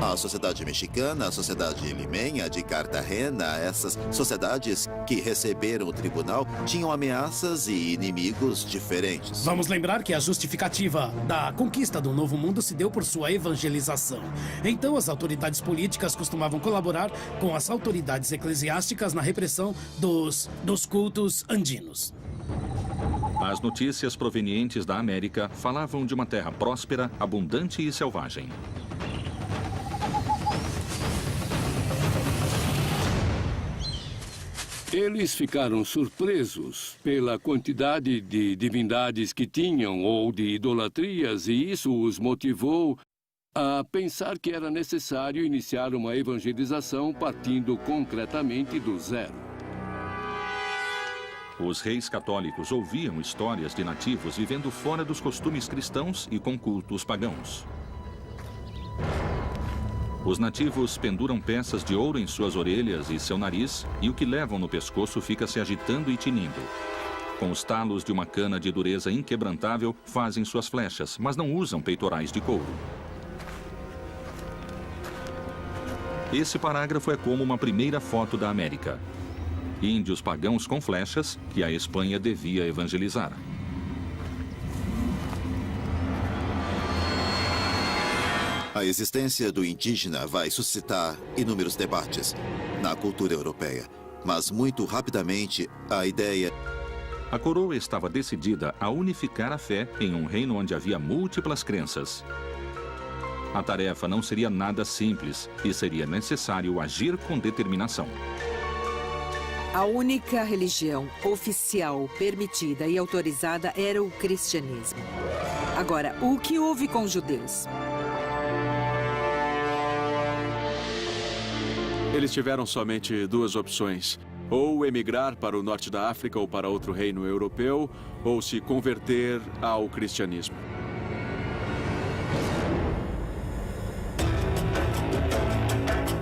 A sociedade mexicana, a sociedade limenha de Cartagena, essas sociedades que receberam o tribunal tinham ameaças e inimigos diferentes. Vamos lembrar que a justificativa da conquista do Novo Mundo se deu por sua evangelização. Então, as autoridades políticas costumavam colaborar com as autoridades eclesiásticas na repressão dos cultos andinos. As notícias provenientes da América falavam de uma terra próspera, abundante e selvagem. Eles ficaram surpresos pela quantidade de divindades que tinham ou de idolatrias, e isso os motivou a pensar que era necessário iniciar uma evangelização partindo concretamente do zero. Os reis católicos ouviam histórias de nativos vivendo fora dos costumes cristãos e com cultos pagãos. Os nativos penduram peças de ouro em suas orelhas e seu nariz, e o que levam no pescoço fica se agitando e tinindo. Com os talos de uma cana de dureza inquebrantável, fazem suas flechas, mas não usam peitorais de couro. Esse parágrafo é como uma primeira foto da América. Índios pagãos com flechas que a Espanha devia evangelizar. A existência do indígena vai suscitar inúmeros debates na cultura europeia, mas muito rapidamente a ideia... A coroa estava decidida a unificar a fé em um reino onde havia múltiplas crenças. A tarefa não seria nada simples e seria necessário agir com determinação. A única religião oficial, permitida e autorizada era o cristianismo. Agora, o que houve com os judeus? Eles tiveram somente 2 opções. Ou emigrar para o norte da África ou para outro reino europeu, ou se converter ao cristianismo.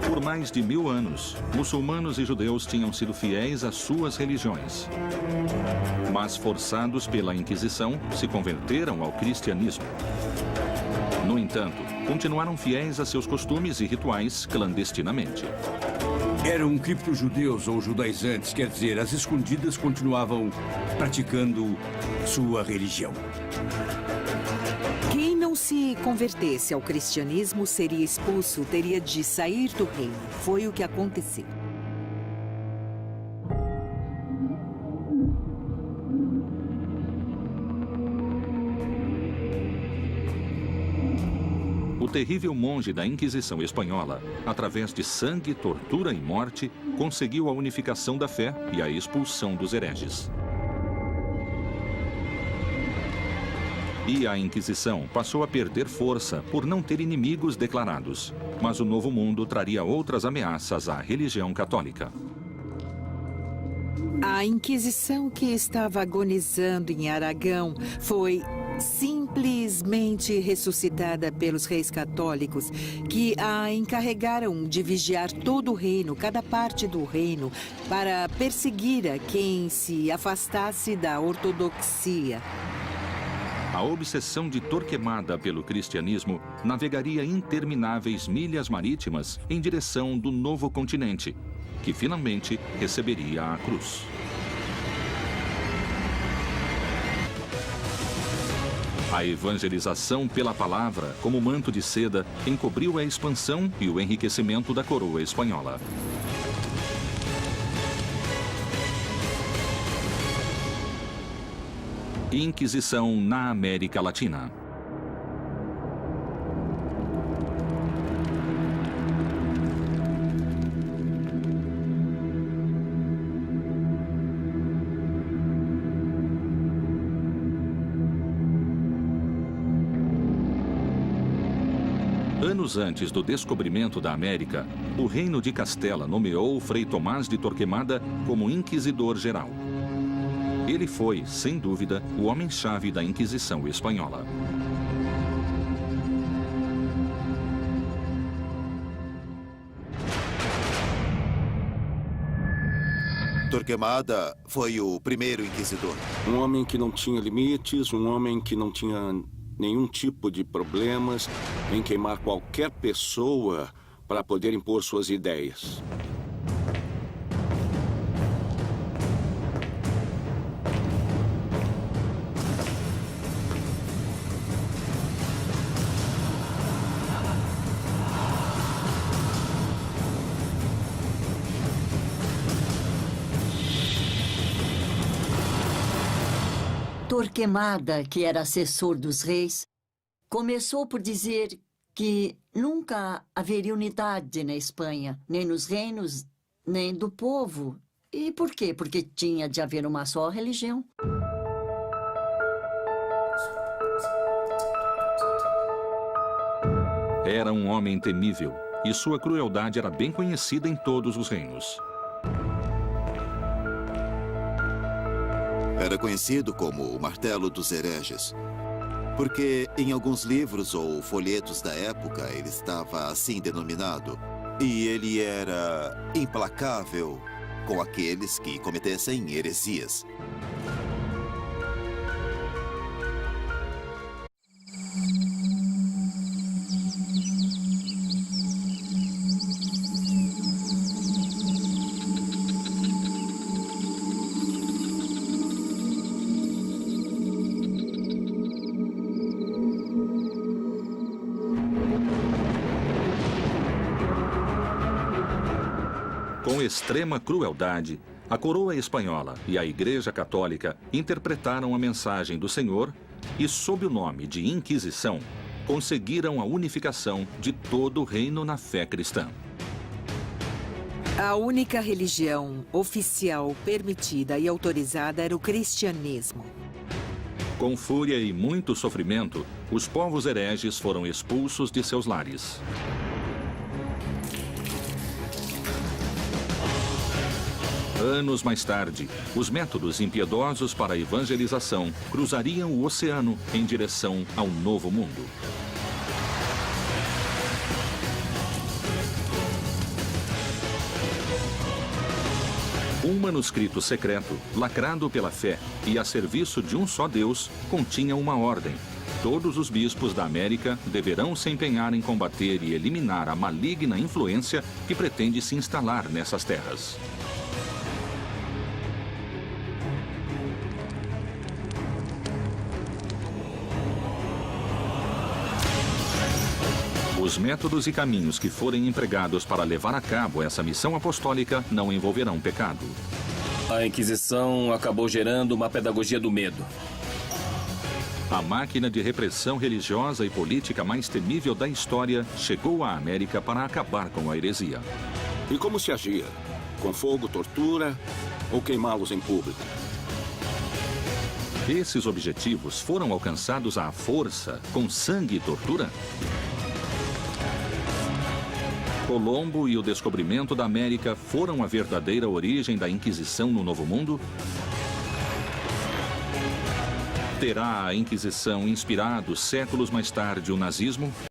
Por mais de 1000 anos, muçulmanos e judeus tinham sido fiéis às suas religiões. Mas, forçados pela Inquisição, se converteram ao cristianismo. No entanto, continuaram fiéis a seus costumes e rituais clandestinamente. Eram cripto-judeus ou judaizantes, quer dizer, as escondidas continuavam praticando sua religião. Quem não se convertesse ao cristianismo seria expulso, teria de sair do reino. Foi o que aconteceu. O terrível monge da Inquisição Espanhola, através de sangue, tortura e morte, conseguiu a unificação da fé e a expulsão dos hereges. E a Inquisição passou a perder força por não ter inimigos declarados. Mas o Novo Mundo traria outras ameaças à religião católica. A Inquisição que estava agonizando em Aragão foi simplesmente ressuscitada pelos reis católicos, que a encarregaram de vigiar todo o reino, cada parte do reino, para perseguir a quem se afastasse da ortodoxia. A obsessão de Torquemada pelo cristianismo navegaria intermináveis milhas marítimas em direção do novo continente, que finalmente receberia a cruz. A evangelização pela palavra, como manto de seda, encobriu a expansão e o enriquecimento da coroa espanhola. Inquisição na América Latina. Anos antes do descobrimento da América, o Reino de Castela nomeou Frei Tomás de Torquemada como Inquisidor Geral. Ele foi, sem dúvida, o homem-chave da Inquisição Espanhola. Torquemada foi o primeiro inquisidor. Um homem que não tinha limites, um homem que não tinha nenhum tipo de problemas em queimar qualquer pessoa para poder impor suas ideias. Torquemada, que era assessor dos reis, começou por dizer que nunca haveria unidade na Espanha, nem nos reinos, nem do povo. E por quê? Porque tinha de haver uma só religião. Era um homem temível e sua crueldade era bem conhecida em todos os reinos. Era conhecido como o Martelo dos Hereges, porque em alguns livros ou folhetos da época ele estava assim denominado. E ele era implacável com aqueles que cometessem heresias. Com extrema crueldade, a coroa espanhola e a Igreja Católica interpretaram a mensagem do Senhor e, sob o nome de Inquisição, conseguiram a unificação de todo o reino na fé cristã. A única religião oficial permitida e autorizada era o cristianismo. Com fúria e muito sofrimento, os povos hereges foram expulsos de seus lares. Anos mais tarde, os métodos impiedosos para a evangelização cruzariam o oceano em direção ao Novo Mundo. Um manuscrito secreto, lacrado pela fé e a serviço de um só Deus, continha uma ordem. Todos os bispos da América deverão se empenhar em combater e eliminar a maligna influência que pretende se instalar nessas terras. Os métodos e caminhos que forem empregados para levar a cabo essa missão apostólica não envolverão pecado. A Inquisição acabou gerando uma pedagogia do medo. A máquina de repressão religiosa e política mais temível da história chegou à América para acabar com a heresia. E como se agia? Com fogo, tortura ou queimá-los em público? Esses objetivos foram alcançados à força, com sangue e tortura? Colombo e o descobrimento da América foram a verdadeira origem da Inquisição no Novo Mundo? Terá a Inquisição inspirado séculos mais tarde o nazismo?